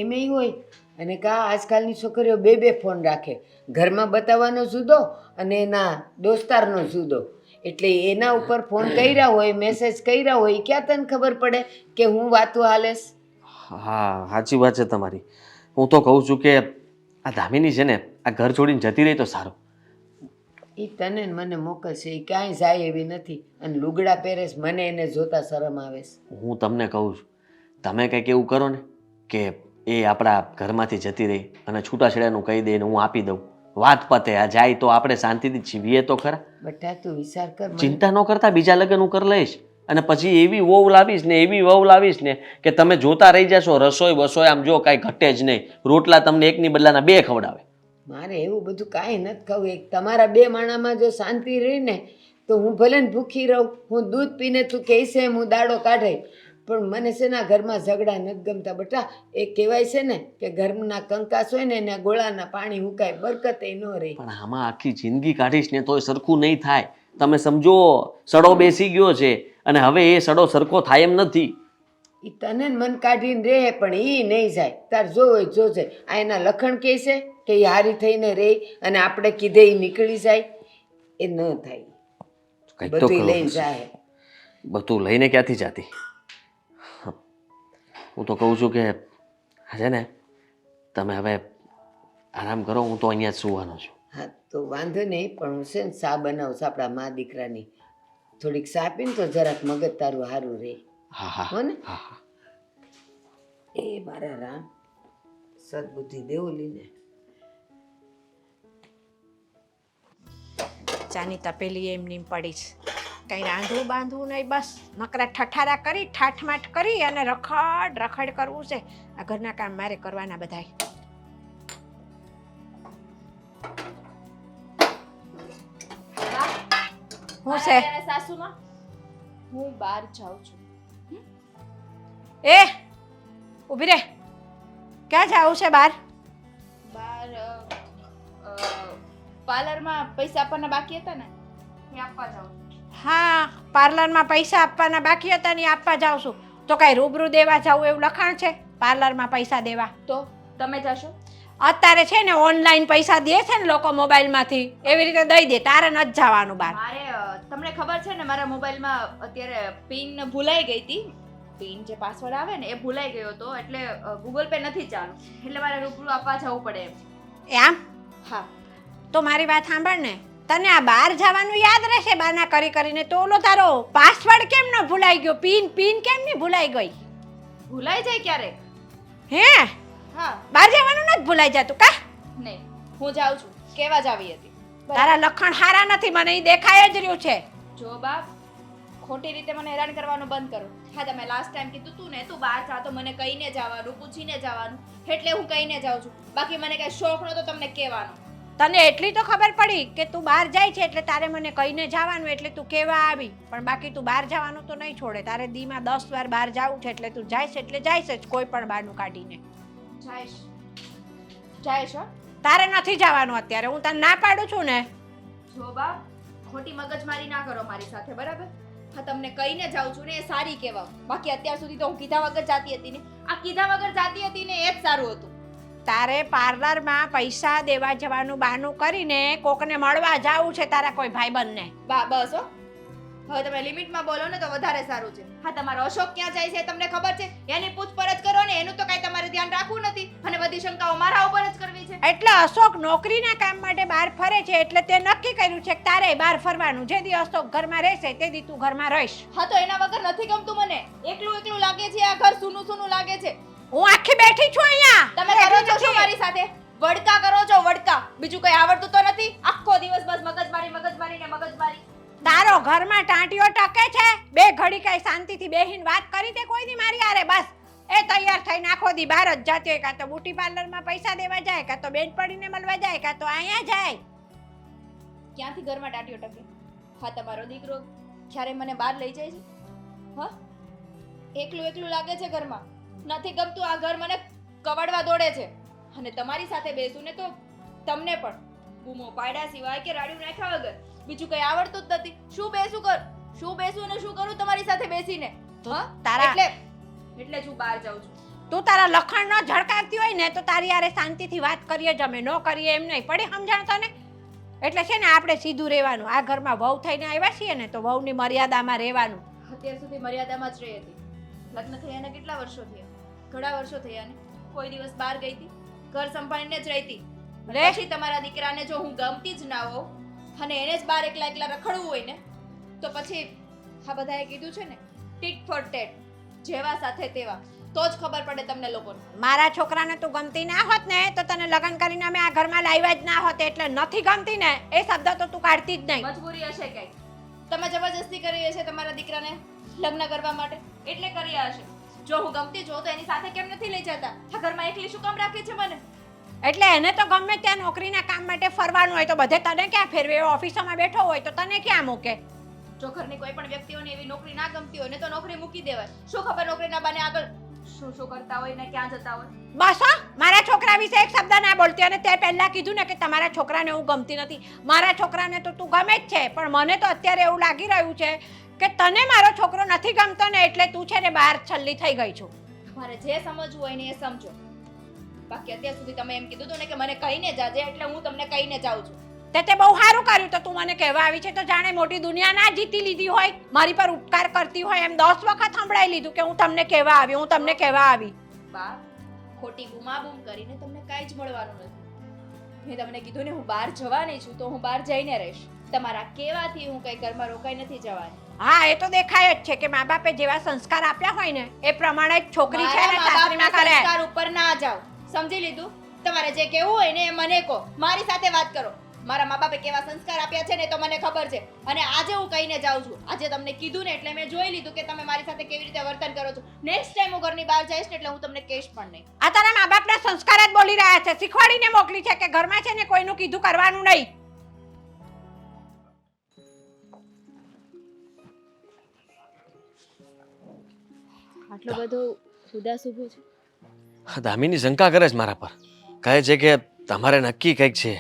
એમેય હોય. અને કા આજકાલની છોકરીઓ બે ફોન રાખે. ઘરમાં બતાવવાનો જુદો અને એના દોસ્તારનો જુદો. એટલે એના ઉપર ફોન કર્યા હોય, મેસેજ કર્યા હોય, ક્યાં તને ખબર પડે કે હું વાતું હાલેશ? હા, સાચી વાત છે તમારી. હું તો કહું છું કે આ દામિની છે ને આ ઘર છોડીને જતી રહી તો સારું. એ તને ને મને મોકલશે એ ક્યાંય જાય એવી નથી અને લુગડા પહેરેશ મને એને જોતા શરમ આવે છે. હું તમને કહું છું તમે કંઈક એવું કરો ને કે એ આપણા ઘરમાંથી જતી રહી અને છૂટાછેડાનું કહી દે ને હું આપી દઉં, વાત પતે. આ જાય તો આપણે શાંતિથી જીવીએ તો ખરા. બટા તું વિચાર કર ચિંતા ન કરતા બીજા લગ્ન હું કરી લઈશ અને પછી એવી વહુ લાવીશ ને એવી વહુ લાવીશ ને કે તમે જોતા રહી જશો. રસોઈ બસોઈ આમ જો કાંઈ ઘટે જ નહીં. રોટલા તમને એકની બદલાના 2 ખવડાવે. મારે એવું બધું કાંઈ નથી ખાવું. એક તમારા 2 માણામાં જો શાંતિ રહી ને તો હું ભલે ને ભૂખી રહું. હું દૂધ પીને તું કહીશ એમ હું દાડો કાઢે, પણ મને છે ને ઘરમાં ઝઘડા નથી ગમતા બટા. એ કહેવાય છે ને કે ઘરના કંકાસ હોય ને એના ગોળાના પાણી હુકાય, બરકતે ન રહે. પણ આમાં આખી જિંદગી કાઢીશ ને તોય સરખું નહીં થાય. તમે સમજો સડો બેસી ગયો છે અને હવે એ સડો સરખો થાય એમ નથી. એ તને ને મન કાઢીને રહે પણ એ નહીં જાય. તાર જો હોય જોજે. આ એના લખણ કહે છે કે એ હારી થઈને રહે અને આપણે કીધે એ નીકળી જાય, એ ન થાય. કંઈક તો બધું કરવું લઈને પડશે. જાય. બધું લઈને ક્યાંથી જાતી? હું તો કહું છું કે છે ને તમે હવે આરામ કરો. હું તો અહીંયા જ સૂવાનો છું. હા તો વાંધો નહીં, પણ હું છે ને ચા બનાવું છું આપણા મા દીકરાની. થોડીક ચા પીને તો જરાક મગજ તારું સારું રહે. હા હા હો ને? હા હા. એ મારા રામ સદબુદ્ધિ દેવું લીને. ચાની તપેલી એમની પડી છે, કંઈ રાંધવું બાંધવું નહીં, બસ નકરા ઠઠારા કરી ઠાઠમાઠ કરી અને રખડ રખડ કરવું છે. આ ઘરના કામ મારે કરવાના બધાય. હું છે સાસુમાં હું બહાર જાઉં છું. એ ઊભી રે, ક્યાં જાવું છે બહાર? બહાર પાર્લરમાં પૈસા આપવાના બાકી હતા ને એ આપવા જાઉં. હા, પાર્લરમાં પૈસા આપવાના બાકી હતા ને એ આપવા જાઉં છું. તો કાંઈ રૂબરૂ દેવા જાવું એવું લખાણ છે પાર્લરમાં પૈસા દેવા? તો તમે જશો? અત્યારે છે ને ઓનલાઈન પૈસા દે છે ને લોકો મોબાઈલમાંથી, એવી રીતે દઈ દે. તારે નથી જવાનું બહાર. મારે તમને ખબર છે ને મારા મોબાઈલમાં અત્યારે પિન ભૂલાઈ ગઈ હતી. પિન જે પાસવર્ડ આવે ને એ ભૂલાઈ ગયો હતો, એટલે ગૂગલ પે નથી ચાલુ, એટલે મારે રૂબરૂ આપવા જવું પડે એમ. એમ? હા. તો મારી વાત સાંભળ ને, તને આ બહાર જવાનું યાદ રહેશે બાના કરી કરીને, તો ઓલો તારો પાસવર્ડ કેમ ન ભૂલાઈ ગયો? પિન કેમ નહીં ભૂલાઈ ગઈ? ભૂલાઈ જાય ક્યારેક. હે? હા. બહાર જવાનું નથી ભૂલાઈ જતું કા? નહીં, હું જાઉં છું. કેવા જ આવી હતી. તારા લખણ હારા નથી, મને ઈ દેખાય જ રહ્યું છે. જો બાપ, ખોટી રીતે મને હેરાન કરવાનું બંધ કરો. હા, તમે લાસ્ટ ટાઈમ કીધું તું ને તું બહાર જા તો મને કહીને જવાનું, પૂછીને જવાનું, એટલે હું કહીને જાઉં છું. બાકી મને કઈ શોખ નતો તમને કહેવાનો. તને એટલી તો ખબર પડી કે તું બહાર જાય છે એટલે તારે મને કહીને જવાનું, એટલે તું કેવા આવી. પણ બાકી તું બહાર જવાનું તો નહીં છોડે. તારે દીમાં 10 વાર બહાર જવું છે, એટલે તું જાય છે એટલે જાય છે જ, કોઈ પણ બહારનું કાઢીને. જાઈશ હો. તારે નથી જવાનું અત્યારે, હું તને ના પાડું છું ને. જો બાપ, ખોટી મગજમારી ના કરો મારી સાથે, બરાબર? હા, તમને કહીને જાઉં છું ને એ સારી કહેવા. બાકી અત્યાર સુધી તો હું કીધા વગર જાતી હતી ને, આ કીધા વગર જાતી હતી ને એ જ સારું હતું. તારે પાર્લરમાં પૈસા દેવા જવાનું બહાનું કરીને કોકને મળવા જાવું છે, તારા કોઈ ભાઈબંધને. બસ હો, હવે તમે લિમિટમાં બોલો ને તો વધારે સારું છે. હા, તમારો અશોક ક્યાં જાય છે તમને ખબર છે? એની પૂછપરછ કરો ને, એનું તો કાંઈ તમારે ધ્યાન રાખવું નથી અને બધી શંકાઓ મારા ઉપર જ કરવી છે. એટલે અશોક નોકરીના કામ માટે બહાર ફરે છે, એટલે તે નક્કી કર્યું છે કે તારે બહાર ફરવાનું. જે દી અશોક ઘરમાં રહેશે તે દી તું ઘરમાં રહીશ. હા, તો એના વગર નથી ગમતું મને. એકલું એકલું લાગે છે, આ ઘર સૂનું સૂનું લાગે છે. હું આખી બેઠી છું અહીંયા. તમે કરો છો શું મારી સાથે? વડકા કરો છો, વડકા. બીજું કઈ આવડતું તો નથી. આખો દિવસ બસ મગજમારી મગજમારી ને મગજમારી. તારો ઘરમાં ટાંટીઓ ટકે છે? બે ઘડી કઈ શાંતિથી બેહીને વાત કરી તે કોઈ દી મારી હારે? બસ એ તૈયાર થઈને આખો દી બહાર જ જાતી હોય. કાં તો બ્યુટી પાર્લરમાં પૈસા દેવા જાય, કાં તો બેનપણીને મળવા જાય, કાં તો અહીંયા જાય. ક્યાંથી ઘરમાં ટાંટીઓ ટકે? હા, તમારો દીકરો ક્યારે મને બહાર લઈ જાય છે? હા, એકલું એકલું લાગે છે ઘરમાં. નથી ગમતું આ ઘર, મને કવાડવા દોડે છે. અને તમારી સાથે બેસું ને તો તમને પણ બૂમો પાડ્યા સિવાય કે રાડ્યું નાખ્યા વગર બીજું કઈ આવડતું જ નથી. શું બેસું અને શું કરું તમારી સાથે બેસીને? હા, તારા એટલે જ હું બહાર જાઉં છું. તું તારા લખણ ન ઝળકાવતી હોય ને તો તારી હારે શાંતિથી વાત કરીએ જ અમે. ન કરીએ એમ નહીં. પડી સમજણ તને? એટલે છે ને આપણે સીધું રહેવાનું. આ ઘરમાં વહુ થઈને આવ્યા છીએ ને તો વહુની મર્યાદામાં રહેવાનું. અત્યાર સુધી મર્યાદામાં જ રહી હતી. લગ્ન થયા ને કેટલા વર્ષો થયા? ઘણા વર્ષો થયા ને. કોઈ દિવસ બહાર ગઈ હતી, ઘર સંભાળીને જ રહી હતી. લે. પછી તમારા દીકરાને જો હું ગમતી જ ના હોઉં અને એને જ બહાર એકલા એકલા રખડવું હોય ને તો પછી આ બધાએ કીધું છે ને ટીટ ફોર ટેટ, જેવા સાથે તેવા, તો જ ખબર પડે તમને લોકોને. મારા છોકરાને તું ગમતી ના હોત ને તો તને લગ્ન કરીને અમે આ ઘરમાં લાવ્યા જ ના હોત. એટલે નથી ગમતી ને એ શબ્દ તો તું કાઢતી જ નહીં. મજબૂરી હશે કઈ, તમે જબરજસ્તી કરી હશે તમારા દીકરાને લગ્ન કરવા માટે એટલે કર્યા હશે. જો હું ગમતી જો તો એની સાથે કેમ નથી લઈ જતા? આ ઘરમાં એકલી શું કામ રાખે છે મને? એટલે એને તો ગમે ત્યાં નોકરીના કામ માટે ફરવાનું હોય તો બધે તને ક્યાં ફેરવે? ઓફિસમાં બેઠો હોય તો તને ક્યાં મૂકે? જો ઘરની કોઈ પણ વ્યક્તિઓને એવી નોકરી ના ગમતી હોય ને તો નોકરી મૂકી દેવાય. શું ખબર નોકરીના બાને આગળ શું શું કરતા હોય ને ક્યાં જતા હોય. બસ હો, મારા છોકરા વિશે એક શબ્દ ના બોલતી. અને તે પહેલા કીધું ને કે તમારા છોકરાને હું ગમતી નથી. મારા છોકરાને તો તું ગમે જ છે, પણ મને તો અત્યારે એવું લાગી રહ્યું છે કે તને મારો છોકરો નથી ગમતો ને એટલે તું છે ને બહાર છલ્લી થઈ ગઈ છું. મારે જે સમજવું હોય ને એ સમજો. બાકી અત્યાર સુધી તમે એમ કીધું હતું ને કે મને કહીને જાજે, એટલે હું તમને કહીને જાઉં છું. તે બહુ સારું કર્યું તો તું મને કહેવા આવી છે. તો જાણે મોટી દુનિયા ના જીતી લીધી હોય, મારી પર ઉપકાર કરતી હોય એમ 10 વખત સંભળાઈ લીધું કે હું તમને કહેવા આવી, હું તમને કહેવા આવી. બા, ખોટી બૂમાબૂમ કરીને તમને કાંઈ જ મળવાનું નથી. મેં તમને કીધું ને હું બહાર જવાની છું તો હું બહાર જઈને રહીશ. તમારા કહેવાથી હું કઈ ઘરમાં રોકાઈ નથી જવાની. હા, એ તો દેખાય જ છે કે મા બાપે જેવા સંસ્કાર આપ્યા હોય ને એ પ્રમાણે જ છોકરી છે ને મારા સાસરીમાં મા-બાપના કરે. સંસ્કાર ઉપર ના જાઓ. સમજી લીધું? તમારે જે કહેવું હોય ને એ મને કહો, મારી સાથે વાત કરો. મારા મા બાપે કેવા સંસ્કાર આપ્યા છે ને તો મને ખબર છે. અને આજે હું કહીને જાઉં છું. આજે તમને કીધું ને એટલે મેં જોઈ લીધું કે તમે મારી સાથે કેવી રીતે વર્તન કરો છો. નેક્સ્ટ ટાઈમ હું ઘરની બહાર જઈશ ને એટલે હું તમને કહીશ પણ નહીં. આ તારા મા બાપના સંસ્કાર જ બોલી રહ્યા છે. શીખવાડીને મોકલી છે કે ઘરમાં છે ને કોઈનું કીધું કરવાનું નહીં. આટલો બધો ઉદાસ ઊભો છે. દામિની શંકા કરે છે મારા પર. કહે છે કે તમારે નક્કી કંઈક છે,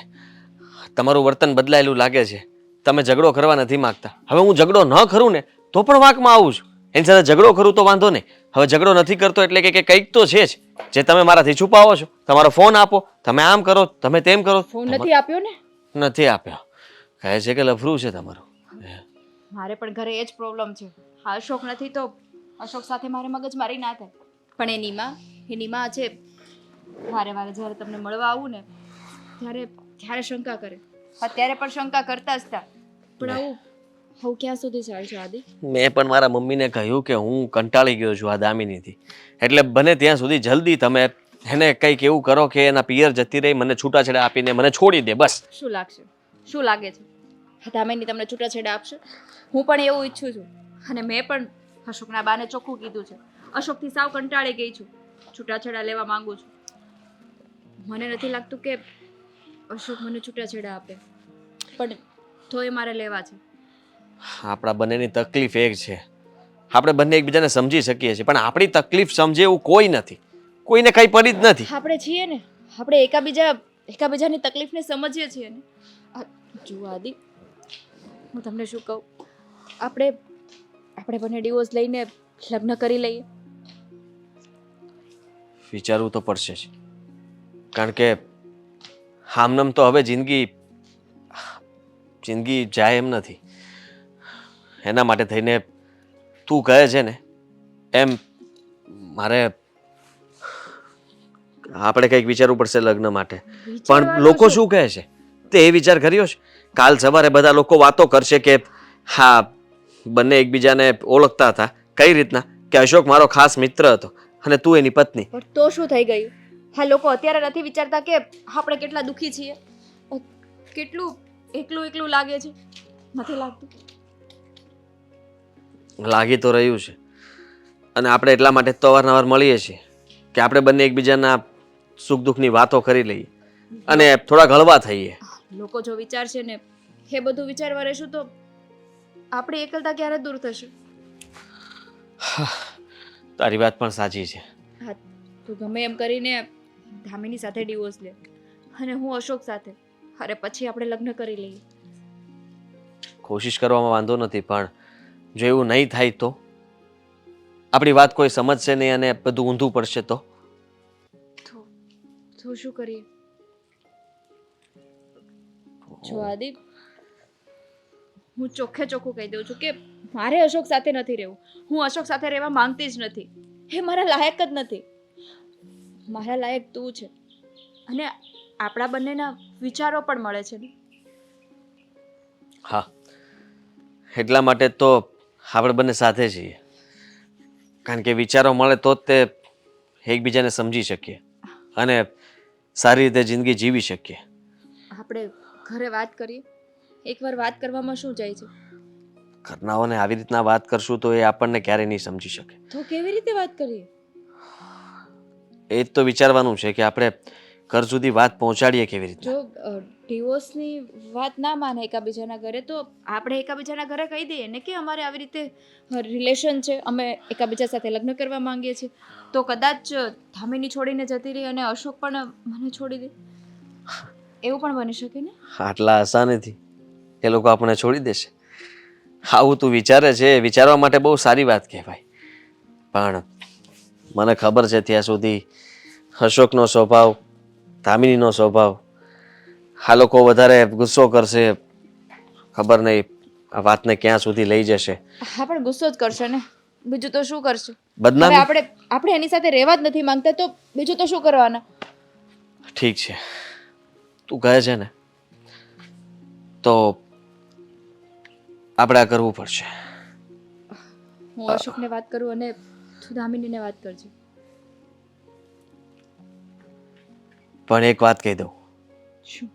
તમારું વર્તન બદલાયેલું લાગે છે, તમે ઝઘડો કરવા નથી માંગતા. હવે હું ઝઘડો ન કરું ને તો પણ વાંકમાં આવું છું. એની સાથે ઝઘડો કરું તો વાંધો નહીં. હવે ઝઘડો નથી કરતો એટલે કે કંઈક તો છે જ જે તમે મારાથી છુપાવો છો. તમારો ફોન આપો, તમે આમ કરો, તમે તેમ કરો. ફોન નથી આપ્યો ને? નથી આપ્યો. કહે છે કે લફરું છે તમારું. મારે પણ ઘરે એ જ પ્રોબ્લેમ છે. હા, અશોક નથી તો અશોક સાથે મારે મગજમારી ના થાય. પણ એની માં છે વારે વારે જ્યારે તમને મળવા આવું ને ત્યારે શંકા કરે. અત્યારે પણ શંકા કરતા જ હતા. પણ આવું ક્યાં સુધી ચાલશે આદિ? મેં પણ મારા મમ્મીને કહ્યું કે હું કંટાળી ગયો છું આ દામિનીથી. એટલે બને ત્યાં સુધી જલ્દી તમે એને કંઈક એવું કરો કે એના પિયર જતી રહી, મને છૂટાછેડા આપીને મને છોડી દે. બસ. શું લાગશે? શું લાગે છે દામિની તમને છૂટાછેડા આપશે? હું પણ એવું ઈચ્છું છું. અને મેં પણ અશોકના બાને ચોખ્ખું કીધું છે. અશોકથી સાવ કંટાળી ગઈ છું. છૂટાછેડા લેવા માંગુ છું. મને નથી લાગતું કે અશોક મને છૂટાછેડા આપે, પણ તોય મારે લેવા છે. આપણા બંનેની તકલીફ એક છે. આપણે બંને એકબીજાને સમજી શકીએ છીએ, પણ આપણી તકલીફ સમજે એવું કોઈ નથી. કોઈને કંઈ પડી જ નથી. આપણે છીએ ને, આપણે એકાબીજાની તકલીફને સમજીએ છીએ ને. જુઓ આદિ, હું તમને શું કહું, આપણે બંને ડિવોર્સ લઈને લગ્ન કરી લઈએ. વિચારવું તો પડશે જ, કારણ કે આમનામ તો હવે જિંદગી જાય એમ નથી. એના માટે થઈને તું કહે છે ને એમ મારે આપણે કંઈક વિચારવું પડશે લગ્ન માટે. પણ લોકો શું કહે છે તે એ વિચાર કર્યો છે? કાલ સવારે બધા લોકો વાતો કરશે કે હા બંને એકબીજાને ઓળખતા હતા. કઈ રીતના? કે અશોક મારો ખાસ મિત્ર હતો અને તું એની પત્ની. પણ તો શું થઈ ગયું? હા, લોકો અત્યારે નથી વિચારતા કે આપણે કેટલા દુઃખી છીએ, કેટલું એકલું લાગે છે? નથી લાગતું? લાગી તો રહ્યું છે. અને આપણે એટલા માટે તો અવારનવાર મળીએ છીએ કે આપણે બંને એકબીજાના સુખ દુઃખની વાતો કરી લઈએ અને થોડા હળવા થઈએ. લોકો જો વિચારશે ને એ બધું વિચારવા રહેશું તો આપણી એકલતા ક્યારે દૂર થશે? તારી વાત પણ સાચી છે. હા, તું ગમે એમ કરીને ધામીની સાથે ડિવોર્સ લે અને હું અશોક સાથે. અરે પછી આપણે લગ્ન કરી લઈએ. કોશિશ કરવામાં વાંધો નથી, પણ જો એવું નહીં થાય તો આપણી વાત કોઈ સમજશે નહીં અને બધું ઊંધું પડશે તો શું કરીએ? જો આદિ, હું ચોખ્ખું કહી દઉં છું કે મારે અશોક સાથે નથી રહેવું. હું અશોક સાથે રહેવા માંગતી જ નથી. એ મારા લાયક જ નથી. મારા લાયક તું છે. અને આપણા બંનેના વિચારો પણ મળે છે ને. હા, એટલા માટે તો આપણે બંને સાથે છીએ, કારણ કે વિચારો મળે તો જ તે એકબીજાને સમજી શકીએ અને સારી રીતે જિંદગી જીવી શકીએ. આપણે ઘરે વાત કરીએ. એકવાર વાત કરવામાં શું જાય છે? ઘરનાઓને આવી રીતના વાત કરશું તો એ આપણને ક્યારેય નહીં સમજી શકે. તો કેવી રીતે વાત કરીએ? એ જ તો વિચારવાનું છે કે આપણે ઘર સુધી વાત પહોંચાડીએ કેવી રીતે. જો ડિવોર્સની વાત ના માને એકાબીજાના ઘરે તો આપણે એકાબીજાના ઘરે કહી દઈએ ને કે અમારે આવી રીતે રિલેશન છે, અમે એકાબીજા સાથે લગ્ન કરવા માંગીએ છીએ. તો કદાચ ધામીની છોડીને જતી રહી અને અશોક પણ મને છોડી દે, એવું પણ બની શકે ને. આટલા આસાનીથી એ લોકો આપણને છોડી દેશે? આવું તું વિચારે છે એ વિચારવા માટે બહુ સારી વાત કહેવાય, પણ મને ખબર છે ત્યાં સુધી અશોકનો સ્વભાવ, ધામિનીનો સ્વભાવ, આ લોકો વધારે ગુસ્સો કરશે, ખબર નહીં આ વાતને ક્યાં સુધી લઈ જશે. હા, પણ ગુસ્સો જ કરશે ને, બીજું તો શું કરશે? હવે બદનામી. આપણે એની સાથે રહેવા જ નથી માંગતા તો બીજું તો શું કરવાના? ઠીક છે, તું કહે છે ને તો આપણે આ કરવું પડશે. હું અશોકને વાત કરું અને તું ધામિનીને વાત કરજે. પણ એક વાત કહી દઉં શું?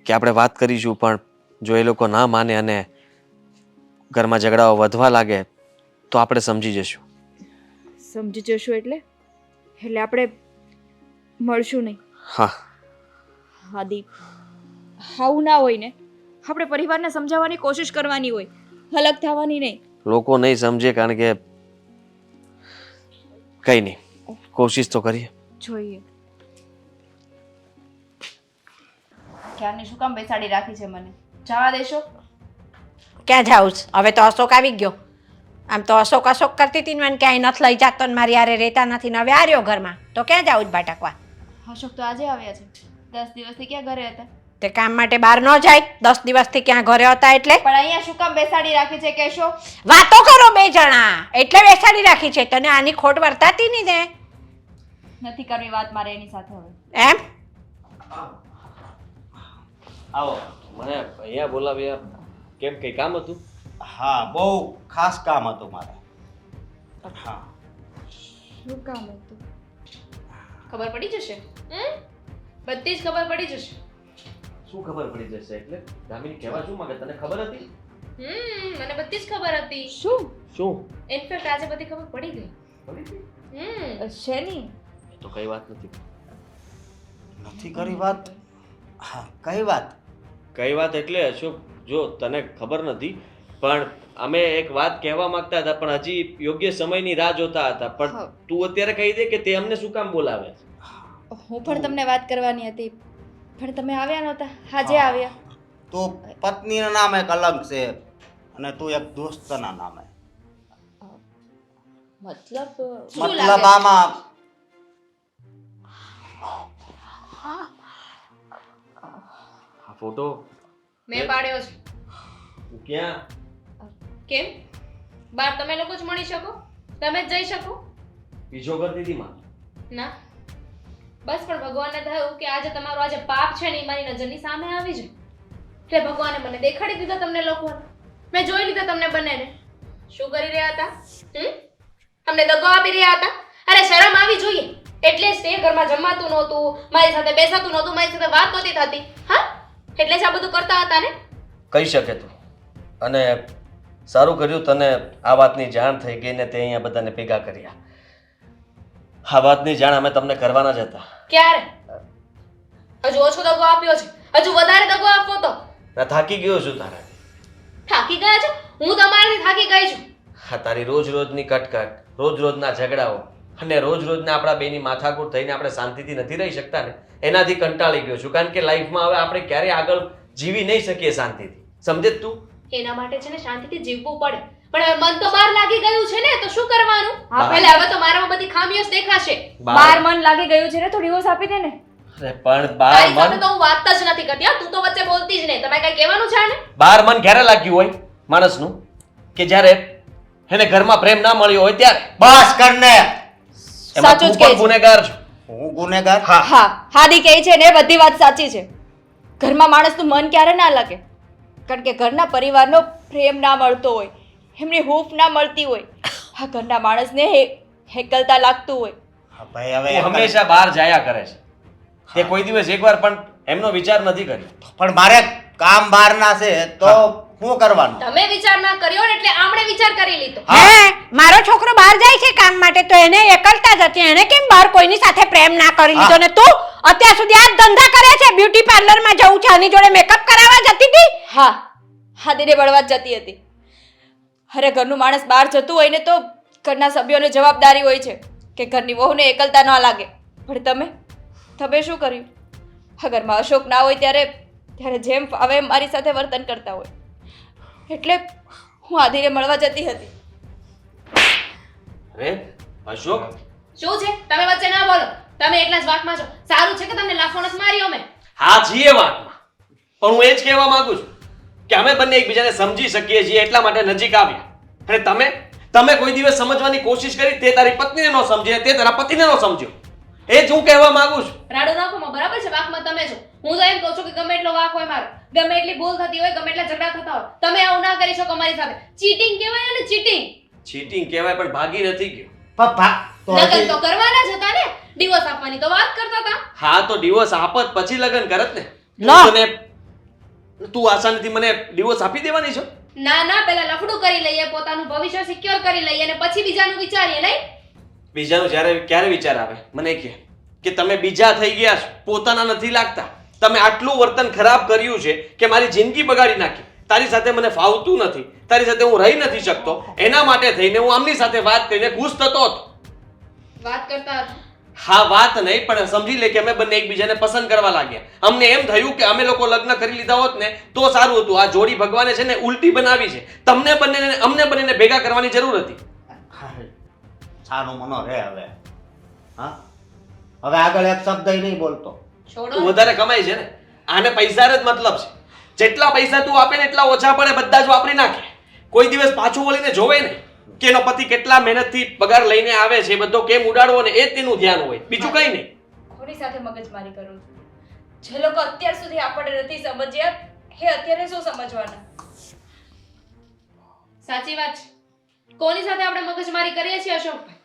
કે આપણે વાત કરીશું પણ જો એ લોકો ના માને અને ઘરમાં ઝઘડાઓ વધવા લાગે તો આપણે સમજી જશું. સમજી જશું એટલે આપણે મળશું નહીં. હા, હા દીપ, આવું ના હોય ને. આપણે પરિવારને સમજાવવાની કોશિશ કરવાની હોય, અલગ થવાની નહીં. લોકો નહીં સમજે કારણ કે કંઈ નહીં, કોશિશ તો કરીએ. જોઈએ. ક્યારની શું કામ બેસાડી રાખી છે મને? જવા દેશો? ક્યાં જાઉં છે? હવે તો અશોક આવી ગયો. આમ તો અશોક અશોક કરતી હતી ને મને ક્યાંય નથી લઈ જતો ને મારી હારે રહેતા નથી ને હવે આવ્યો ઘરમાં તો ક્યાં જાઉં જ ભટકવા? અશોક તો આજે આવ્યા છે. 10 દિવસથી ક્યાં ઘરે હતા? તે કામ માટે બહાર ન જાય? 10 દિવસથી ક્યાં ઘરે હતા એટલે? પણ અહીંયા શું કામ બેસાડી રાખી છે કહેશો? વાતો કરો બે જણા એટલે બેસાડી રાખી છે. તને આની ખોટ વર્તાતી નહીં ને? નથી કરવી વાત મારે એની સાથે હવે. એમ? આવો, મને અહીંયા બોલાવ્યા કેમ, કઈ કામ હતું? હા, બહુ ખાસ કામ હતું મારે. હા, શું કામ હતું? ખબર પડી જશે. બધી જ ખબર પડી જશે. શું ખબર પડી જશે એટલે? દામિની કહેવા શું માંગે? તને ખબર હતી? મને બધી જ ખબર હતી. શું? શું? ઇનફેક્ટ આજે બધી ખબર પડી ગઈ. પડી ગઈ? શેની? એ તો કઈ વાત નથી. નથી કરી વાત. હા, કઈ વાત? કઈ વાત એટલે અશોક, જો તને ખબર નથી પણ અમે એક વાત કહેવા માંગતા હતા પણ હજી યોગ્ય સમયની રાહ જોતા હતા, પણ તું અત્યારે કહી દે કે તે અમને શું કામ બોલાવે છે? હું પણ તમને વાત કરવાની હતી પણ તમે આવ્યા નહોતા. આજે આવ્યા. તું પત્નીના નામે કલંક છે અને તું એક દોસ્તના નામે. મતલબ આમાં આ ફોટો મેં પાડ્યો છે. ક્યાં? કેમ? બાર તમે લોકો જ મળી શકો? તમે જ જઈ શકો? પીછો કરતી હતી માં? ના, બસ પણ ભગવાનને થયું કે આજે તમારું આજે પાપ છે ને એ મારી નજરની સામે આવી જાય એટલે ભગવાને મને દેખાડી દીધા તમને લોકોને. મેં જોઈ લીધા તમને બંનેને શું કરી રહ્યા હતા. તમને દગો આપી રહ્યા હતા. અરે શરમ આવી જોઈએ. એટલે જ તે ઘરમાં જમાતું નહોતું, મારી સાથે બેસાતું નહોતું, મારી સાથે વાત નહોતી થતી. હા, એટલે જ આ બધું કરતા હતા ને. કહી શકે તું, અને સારું કર્યું તને આ વાતની જાણ થઈ ગઈ ને તે અહીંયા બધાને ભેગા કર્યા. આ વાતની જાણ અમે તમને કરવાના જ હતા. ક્યારે? હજુ ઓછો દગો આપ્યો છે, હજુ વધારે દગો આપવો તો. ના, થાકી ગયો છું તારા. થાકી ગયા છો? હું તમારાથી થાકી ગઈ છું. હા, તારી રોજ રોજની કટકટ, રોજ રોજના ઝઘડાઓ અને રોજ રોજના આપણા બેની માથાકૂટ થઈને આપણે શાંતિથી નથી રહી શકતા ને, એનાથી કંટાળી ગયો છું. કારણ કે લાઈફમાં હવે આપણે ક્યારે આગળ જીવી નહીં શકીએ શાંતિથી. સમજે તું? એના માટે છે ને શાંતિથી જીવવું પડે, પણ હવે મન તો બહાર લાગી ગયું છે ને, તો શું કરવાનું? એટલે હવે તો મારામાં બધી ખામીઓ જ દેખાશે. બાર મન લાગી ગયું છે ને તો ડિવોર્સ આપી દે ને. અરે પણ બાર તારી સાથે મન, તો હું વાત જ નથી કરતી. હા, તું તો વચ્ચે બોલતી જ નહીં. તમે કઈ કહેવાનું છે ને? બાર મન ક્યારે લાગ્યું હોય માણસનું કે જ્યારે એને ઘરમાં પ્રેમ ના મળ્યો હોય ત્યારે? બસ કરને. એમાં સાચું તું જ કહે પણ છે. ગુનેગાર છો. હું ગુનેગાર? હા હાદી કહે છે ને બધી વાત સાચી છે. ઘરમાં માણસનું મન ક્યારે ના લાગે, કારણ કે ઘરના પરિવારનો પ્રેમ ના મળતો હોય, એમની હૂંફ ના મળતી હોય, આ ઘરના માણસને હેકલતા લાગતું હોય. હા ભાઈ, હવે તું હંમેશા બહાર જાયા કરે છે. તે કોઈ દિવસ એકવાર પણ એમનો વિચાર નથી કર્યો. પણ મારે કામ બહારના છે તો શું કરવાનું? તમે વિચાર ના કર્યો ને એટલે આમણે વિચાર કરી લીધો. હે મારો છોકરો બહાર જાય છે કામ માટે તો એને એકલતા જ હતી, એને કેમ બહાર કોઈની સાથે પ્રેમ ના કરી લીધો? ને તું અત્યાર સુધી આ જ ધંધા કરે છે, બ્યુટી પાર્લરમાં જવું છે, આની જોડે મેકઅપ કરાવવા જતી હતી? હા હાદીને બળવા જ જતી હતી. અરે ઘરનું માણસ બહાર જતું હોય ને તો ઘરના સભ્યોની જવાબદારી હોય છે કે ઘરની વહુને એકલતા ન લાગે. પણ તમે શું કર્યું? ઘરમાં અશોક ના હોય ત્યારે જેમ ફાવે એમ મારી સાથે વર્તન કરતા હોય, એટલે હું આદિને મળવા જતી હતી. અરે અશોક, શું છે? તમે વચ્ચે ના બોલો. તમે એકલા જ વાકમાં છો. સારું છે કે તમને લાફો નથી માર્યો અમે. હા છીએ વાતમાં, પણ હું એ જ કહેવા માંગુ છું કે અમે બંને એકબીજાને સમજી શકીએ છીએ એટલા માટે નજીક આવ્યા. અને તમે કોઈ દિવસ સમજવાની કોશિશ કરી, તે તારી પત્નીને ન સમજી અને તે તારા પતિને ન સમજ્યો. એ જ હું કહેવા માંગુ છું. રાડો નાખોમાં બરાબર છે, વાકમાં તમે છો. હું તો એમ કહું છું કે ગમે એટલો વાક હોય મારો, ગમે એટલી ભૂલ થતી હોય, ગમે એટલા ઝઘડા થતા હોય, તમે આવું ના કરી શકો મારી સાથે. ચીટિંગ કહેવાય ને ચીટિંગ. ચીટિંગ કહેવાય પણ ભાગી નથી ગયો. પપ્પા તો લગન હજી- તો કરવાના જ હતા ને, ડિવોર્સ આપવાની તો વાત કરતા હતા. હા તો ડિવોર્સ આપત પછી લગ્ન કરત ને. લો. તું આસાનીથી મને ડિવોર્સ આપી દેવાની છો? ના ના, પહેલા લફડું કરી લઈએ, પોતાનું ભવિષ્ય સિક્યોર કરી લઈએ અને પછી બીજાનું વિચારીએ, નહીં? બીજાનું ક્યારે વિચાર આવે મને કે તમે બીજા થઈ ગયા છો, પોતાના નથી લાગતા. તમે આટલું વર્તન ખરાબ કર્યું છે કે મારી જિંદગી બગાડી નાખી. તારી સાથે મને ફાવતું નથી, તારી સાથે હું રહી નથી શકતો, એના માટે થઈને હું આમની સાથે વાત કરીને ખુશ થતો હતો. વાત કરતા હતા. હા વાત નહીં, પણ સમજી લે કે અમે બંને એકબીજાને પસંદ કરવા લાગ્યા. અમને એમ થયું કે અમે લોકો લગ્ન કરી લીધા હોત ને તો સારું હતું. આ જોડી ભગવાને છે ને ઉલટી બનાવી છે. અમને બંનેને ભેગા કરવાની જરૂર હતી. છાનું મનો રે હવે. હા, હવે આગળ એક શબ્દ નહીં બોલતો. છોડો. તું વધારે કમાય છે ને, આને પૈસા જ મતલબ છે. જેટલા પૈસા તું આપે ને એટલા ઓછા પડે, બધા જ વાપરી નાખે. કોઈ દિવસ પાછું વળીને જોવે ને કે એનો પતિ કેટલા મહેનતથી પગાર લઈને આવે છે, બધો કેમ ઉડાડવો ને એ જ તેનું ધ્યાન હોય, બીજું કઈ નહીં. કોની સાથે મગજમારી કરું છું? જે લોકો અત્યાર સુધી આપણે નથી સમજ્યા, એ અત્યારે શું સમજવાના? સાચી વાત છે. કોની સાથે આપણે મગજમારી કરીએ છીએ અશોકભાઈ?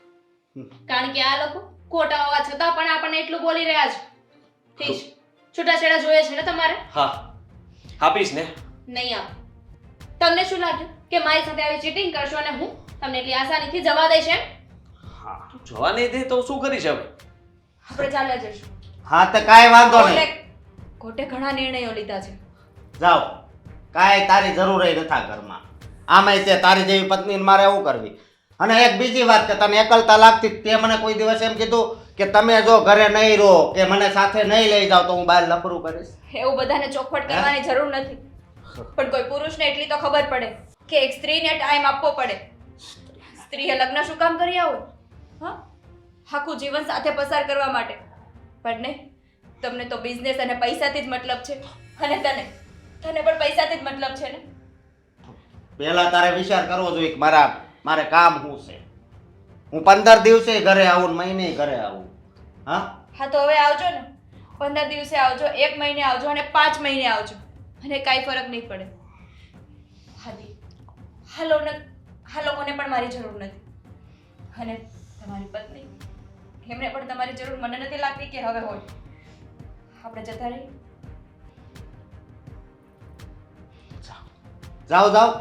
કારણ કે આ લોકો ખોટા હોવા છતાં પણ આપણને એટલું બોલી રહ્યા છે. ઠીક છે, છૂટાછેડા જોઈએ છે ને તમારે? હા આપીશ ને. નહીં આપ. તમને શું લાગ્યું કે મારી સાથે આવી ચીટિંગ કરશો અને હું તમને એટલી આસાનીથી જવા દઈશ એમ? તું જવા નહીં દે તો શું કરીશ હવે? આપણે ચાલ્યા જઈશું. હા તો કાંઈ વાંધો નહીં. કોર્ટે ઘણા નિર્ણયો લીધા છે. જાઓ, કાંઈ તારી જરૂર નથી આ ઘરમાં. આમાંય તે તારી જેવી પત્નીને મારે એવું કરવી. અને એક બીજી વાત કે તને એકલતા લાગતી, તે મને કોઈ દિવસ એમ કીધું કે તમે જો ઘરે નહીં રહો કે મને સાથે નહીં લઈ જાઓ તો હું બહાર લફરું કરીશ? એવું બધાને ચોખવટ કરવાની જરૂર નથી, પણ કોઈ પુરુષને એટલી તો ખબર પડે કે એક સ્ત્રીને ટાઈમ આપવો પડે. સ્ત્રીએ લગ્ન શું કામ કર્યા હોય? હા, આખું જીવન સાથે પસાર કરવા માટે. પણ નહીં, તમને તો બિઝનેસ અને પૈસાથી જ મતલબ છે. અને તને પણ પૈસાથી જ મતલબ છે ને? પહેલા તારે વિચાર કરવો જોઈએ કે મારે કામ શું છે. હું 15 દિવસે ઘરે આવું ને મહિને ઘરે આવું. હા તો હવે આવજો ને. 15 દિવસે આવજો, 1 મહિને આવજો અને 5 મહિને આવજો, અને કાંઈ ફરક નહીં પડે. હાદી, આ લોકોને પણ મારી જરૂર નથી. અને તમારી પત્ની, એમને પણ તમારી જરૂર મને નથી લાગતી કે હવે હોય. આપણે જતા રહીએ. જાઓ જાઓ.